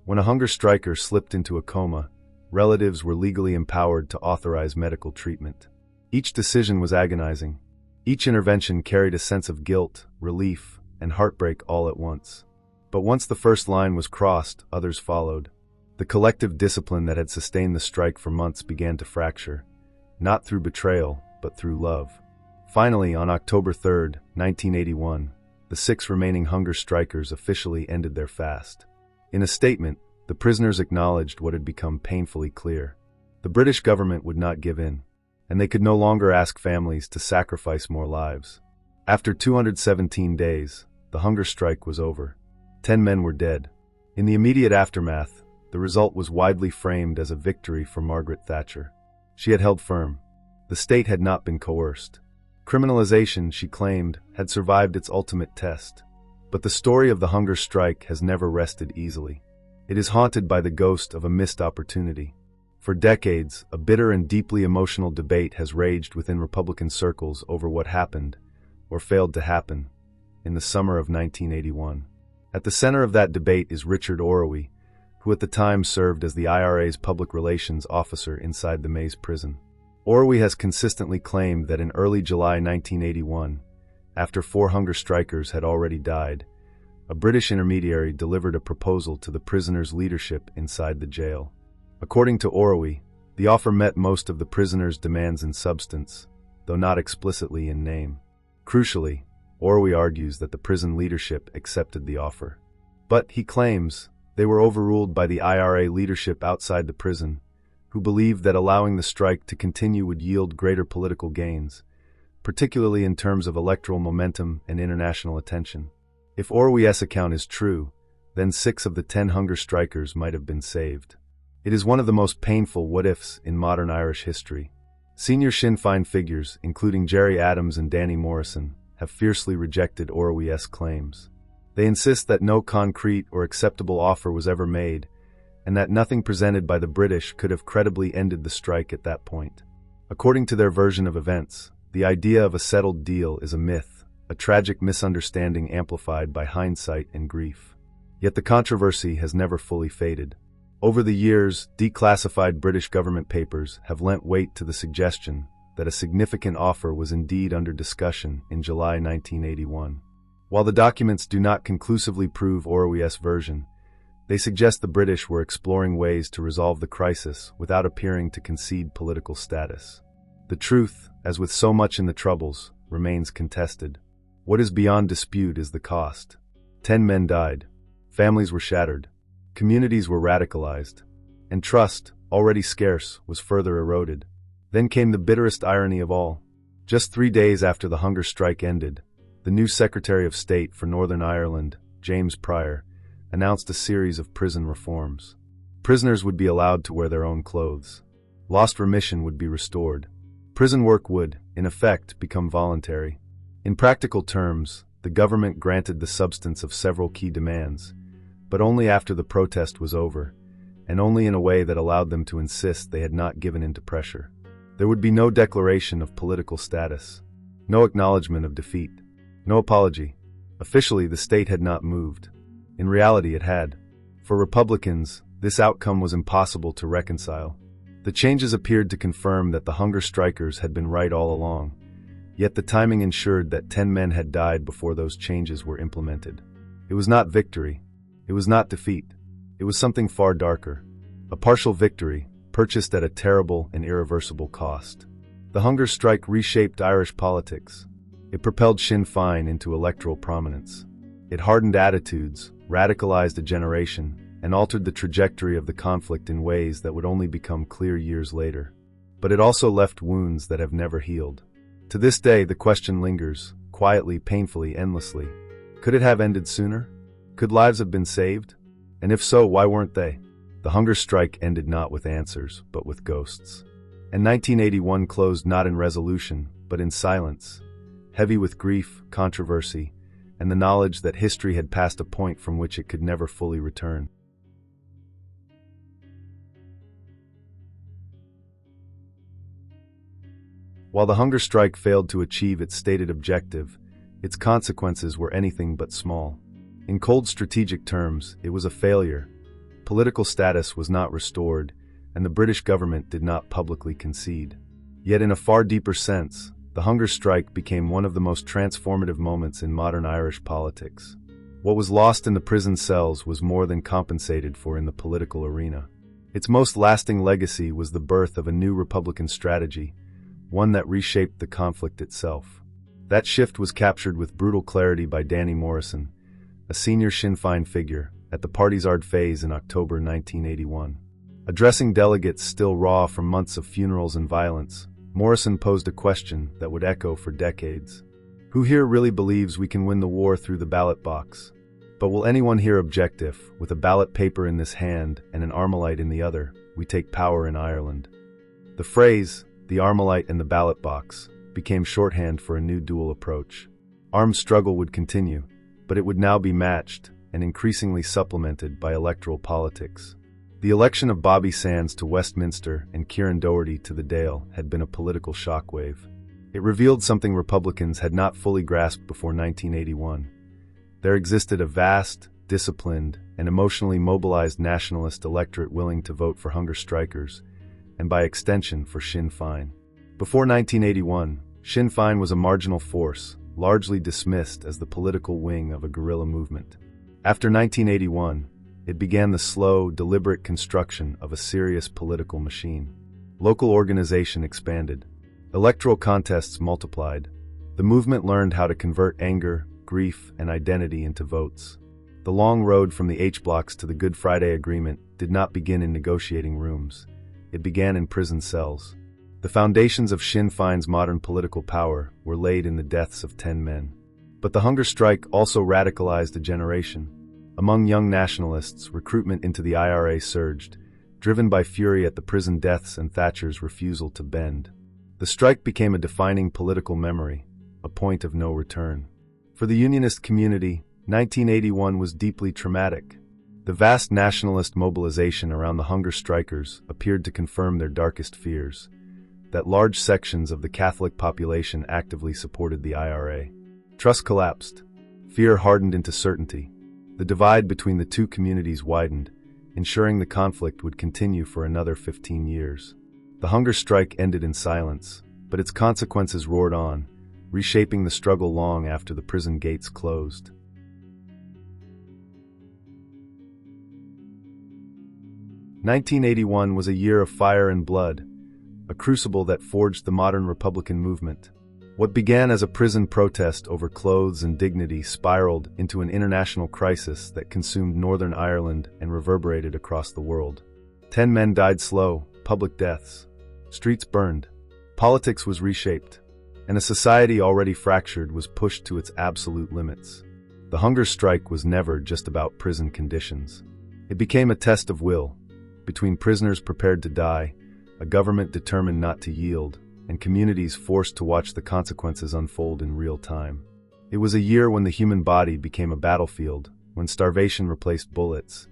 [SPEAKER 1] When a hunger striker slipped into a coma, relatives were legally empowered to authorize medical treatment. Each decision was agonizing. Each intervention carried a sense of guilt, relief, and heartbreak all at once. But once the first line was crossed, others followed. The collective discipline that had sustained the strike for months began to fracture, not through betrayal, but through love. Finally, on October 3, 1981, the 6 remaining hunger strikers officially ended their fast. In a statement, the prisoners acknowledged what had become painfully clear: the British government would not give in, and they could no longer ask families to sacrifice more lives. After 217 days, the hunger strike was over. 10 men were dead. In the immediate aftermath, the result was widely framed as a victory for Margaret Thatcher. She had held firm. The state had not been coerced. Criminalization, she claimed, had survived its ultimate test. But the story of the hunger strike has never rested easily. It is haunted by the ghost of a missed opportunity. For decades, a bitter and deeply emotional debate has raged within Republican circles over what happened, or failed to happen, in the summer of 1981. At the center of that debate is Richard Orrewy, who at the time served as the IRA's public relations officer inside the Maze prison. Orrewy has consistently claimed that in early July 1981, after 4 hunger strikers had already died, a British intermediary delivered a proposal to the prisoners' leadership inside the jail. According to Orrewy, the offer met most of the prisoners' demands in substance, though not explicitly in name. Crucially, Orrewy argues that the prison leadership accepted the offer. But, he claims, they were overruled by the IRA leadership outside the prison, who believed that allowing the strike to continue would yield greater political gains, particularly in terms of electoral momentum and international attention. If Orrewy's account is true, then 6 of the 10 hunger strikers might have been saved. It is one of the most painful what-ifs in modern Irish history. Senior Sinn Féin figures, including Gerry Adams and Danny Morrison, have fiercely rejected Orrewy's claims. They insist that no concrete or acceptable offer was ever made, and that nothing presented by the British could have credibly ended the strike at that point. According to their version of events, the idea of a settled deal is a myth, a tragic misunderstanding amplified by hindsight and grief. Yet the controversy has never fully faded. Over the years, declassified British government papers have lent weight to the suggestion that a significant offer was indeed under discussion in July 1981. While the documents do not conclusively prove Orrewy's version, they suggest the British were exploring ways to resolve the crisis without appearing to concede political status. The truth, as with so much in the Troubles, remains contested. What is beyond dispute is the cost. 10 men died. Families were shattered. Communities were radicalized. And trust, already scarce, was further eroded. Then came the bitterest irony of all. Just 3 days after the hunger strike ended, the new Secretary of State for Northern Ireland, James Pryor, announced a series of prison reforms. Prisoners would be allowed to wear their own clothes. Lost remission would be restored. Prison work would, in effect, become voluntary. In practical terms, the government granted the substance of several key demands, but only after the protest was over, and only in a way that allowed them to insist they had not given in to pressure. There would be no declaration of political status, no acknowledgement of defeat, no apology. Officially, the state had not moved. In reality, it had. For Republicans, this outcome was impossible to reconcile. The changes appeared to confirm that the hunger strikers had been right all along, yet the timing ensured that 10 men had died before those changes were implemented. It was not victory. It was not defeat. It was something far darker. A partial victory, purchased at a terrible and irreversible cost. The hunger strike reshaped Irish politics. It propelled Sinn Féin into electoral prominence. It hardened attitudes, radicalized a generation, and altered the trajectory of the conflict in ways that would only become clear years later. But it also left wounds that have never healed. To this day, the question lingers, quietly, painfully, endlessly. Could it have ended sooner? Could lives have been saved? And if so, why weren't they? The hunger strike ended not with answers, but with ghosts. And 1981 closed not in resolution, but in silence, heavy with grief, controversy, and the knowledge that history had passed a point from which it could never fully return. While the hunger strike failed to achieve its stated objective, its consequences were anything but small. In cold strategic terms, it was a failure. Political status was not restored, and the British government did not publicly concede. Yet in a far deeper sense, the hunger strike became one of the most transformative moments in modern Irish politics. What was lost in the prison cells was more than compensated for in the political arena. Its most lasting legacy was the birth of a new Republican strategy, one that reshaped the conflict itself. That shift was captured with brutal clarity by Danny Morrison, a senior Sinn Féin figure, at the party's Ard Phase in October 1981. Addressing delegates still raw from months of funerals and violence, Morrison posed a question that would echo for decades. Who here really believes we can win the war through the ballot box? But will anyone here object if, with a ballot paper in this hand and an Armalite in the other, we take power in Ireland? The phrase, the Armalite and the ballot box, became shorthand for a new dual approach. Armed struggle would continue, but it would now be matched and increasingly supplemented by electoral politics. The election of Bobby Sands to Westminster and Kieran Doherty to the Dáil had been a political shockwave. It revealed something Republicans had not fully grasped before 1981. There existed a vast, disciplined, and emotionally mobilized nationalist electorate willing to vote for hunger strikers, and by extension for Sinn Féin. Before 1981, Sinn Féin was a marginal force, largely dismissed as the political wing of a guerrilla movement. After 1981, it began the slow, deliberate construction of a serious political machine. Local organization expanded. Electoral contests multiplied. The movement learned how to convert anger, grief, and identity into votes. The long road from the H-blocks to the Good Friday Agreement did not begin in negotiating rooms. It began in prison cells. The foundations of Sinn Féin's modern political power were laid in the deaths of 10 men. But the hunger strike also radicalized a generation. Among young nationalists, recruitment into the IRA surged, driven by fury at the prison deaths and Thatcher's refusal to bend. The strike became a defining political memory, a point of no return. For the unionist community, 1981 was deeply traumatic. The vast nationalist mobilization around the hunger strikers appeared to confirm their darkest fears, that large sections of the Catholic population actively supported the IRA. Trust collapsed. Fear hardened into certainty. The divide between the two communities widened, ensuring the conflict would continue for another 15 years. The hunger strike ended in silence, but its consequences roared on, reshaping the struggle long after the prison gates closed. "1981 was a year of fire and blood, a crucible that forged the modern Republican movement. What began as a prison protest over clothes and dignity spiraled into an international crisis that consumed Northern Ireland and reverberated across the world. 10 men died slow, public deaths. Streets burned. Politics was reshaped, and a society already fractured was pushed to its absolute limits. The hunger strike was never just about prison conditions. It became a test of will, between prisoners prepared to die, a government determined not to yield, and communities forced to watch the consequences unfold in real time. It was a year when the human body became a battlefield, when starvation replaced bullets,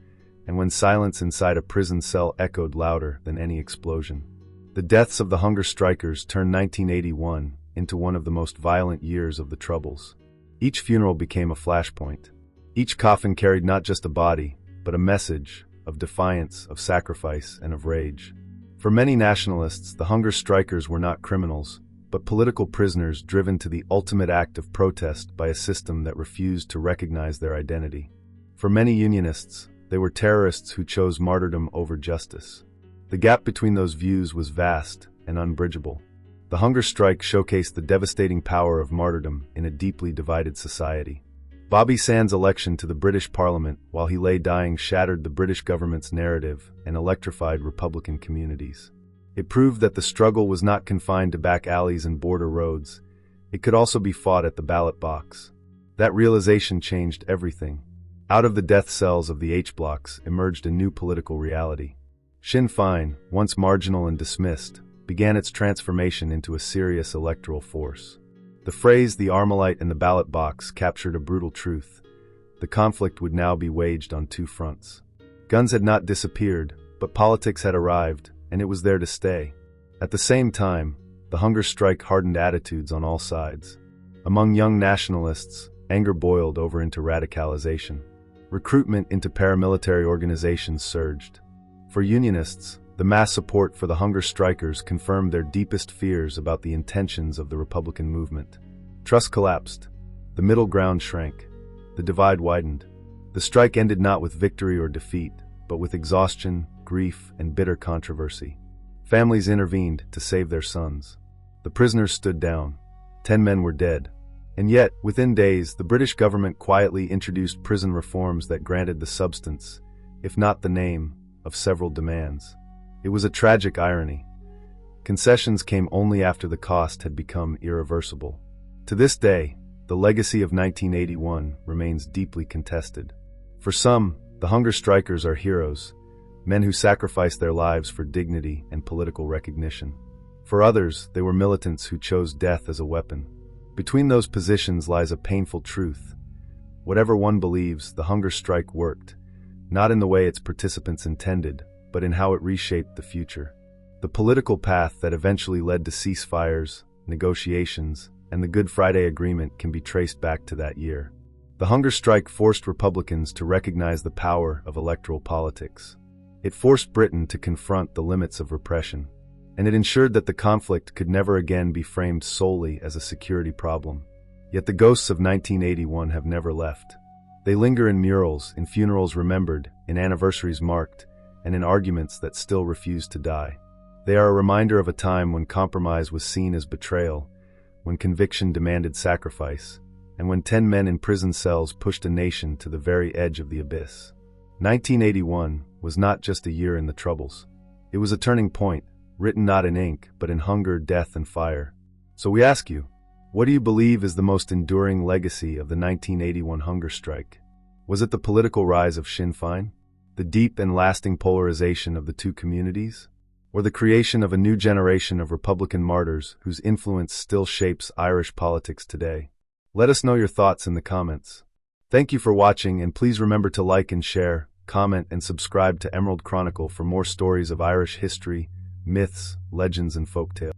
[SPEAKER 1] and when silence inside a prison cell echoed louder than any explosion. The deaths of the hunger strikers turned 1981 into one of the most violent years of the Troubles. Each funeral became a flashpoint. Each coffin carried not just a body, but a message of defiance, of sacrifice, and of rage. For many nationalists, the hunger strikers were not criminals, but political prisoners driven to the ultimate act of protest by a system that refused to recognize their identity. For many unionists, they were terrorists who chose martyrdom over justice. The gap between those views was vast and unbridgeable. The hunger strike showcased the devastating power of martyrdom in a deeply divided society. Bobby Sands' election to the British Parliament while he lay dying shattered the British government's narrative and electrified Republican communities. It proved that the struggle was not confined to back alleys and border roads. It could also be fought at the ballot box. That realization changed everything. Out of the death cells of the H-blocks emerged a new political reality. Sinn Féin, once marginal and dismissed, began its transformation into a serious electoral force. The phrase "the Armalite and the ballot box" captured a brutal truth. The conflict would now be waged on two fronts. Guns had not disappeared, but politics had arrived, and it was there to stay. At the same time, the hunger strike hardened attitudes on all sides. Among young nationalists, anger boiled over into radicalization. Recruitment into paramilitary organizations surged. For unionists, the mass support for the hunger strikers confirmed their deepest fears about the intentions of the Republican movement. Trust collapsed. The middle ground shrank. The divide widened. The strike ended not with victory or defeat, but with exhaustion, grief, and bitter controversy. Families intervened to save their sons. The prisoners stood down. 10 men were dead. And yet, within days, the British government quietly introduced prison reforms that granted the substance, if not the name, of several demands. It was a tragic irony. Concessions came only after the cost had become irreversible. To this day, the legacy of 1981 remains deeply contested. For some, the hunger strikers are heroes, men who sacrificed their lives for dignity and political recognition. For others, they were militants who chose death as a weapon. Between those positions lies a painful truth. Whatever one believes, the hunger strike worked, not in the way its participants intended, but in how it reshaped the future. The political path that eventually led to ceasefires, negotiations, and the Good Friday Agreement can be traced back to that year. The hunger strike forced Republicans to recognize the power of electoral politics. It forced Britain to confront the limits of repression, and it ensured that the conflict could never again be framed solely as a security problem. Yet the ghosts of 1981 have never left. They linger in murals, in funerals remembered, in anniversaries marked, and in arguments that still refuse to die. They are a reminder of a time when compromise was seen as betrayal, when conviction demanded sacrifice, and when 10 men in prison cells pushed a nation to the very edge of the abyss. 1981 was not just a year in the Troubles. It was a turning point, written not in ink, but in hunger, death, and fire. So we ask you, what do you believe is the most enduring legacy of the 1981 hunger strike? Was it the political rise of Sinn Féin? The deep and lasting polarization of the two communities? Or the creation of a new generation of Republican martyrs whose influence still shapes Irish politics today? Let us know your thoughts in the comments. Thank you for watching, and please remember to like and share, comment, and subscribe to Emerald Chronicle for more stories of Irish history, myths, legends, and folktales.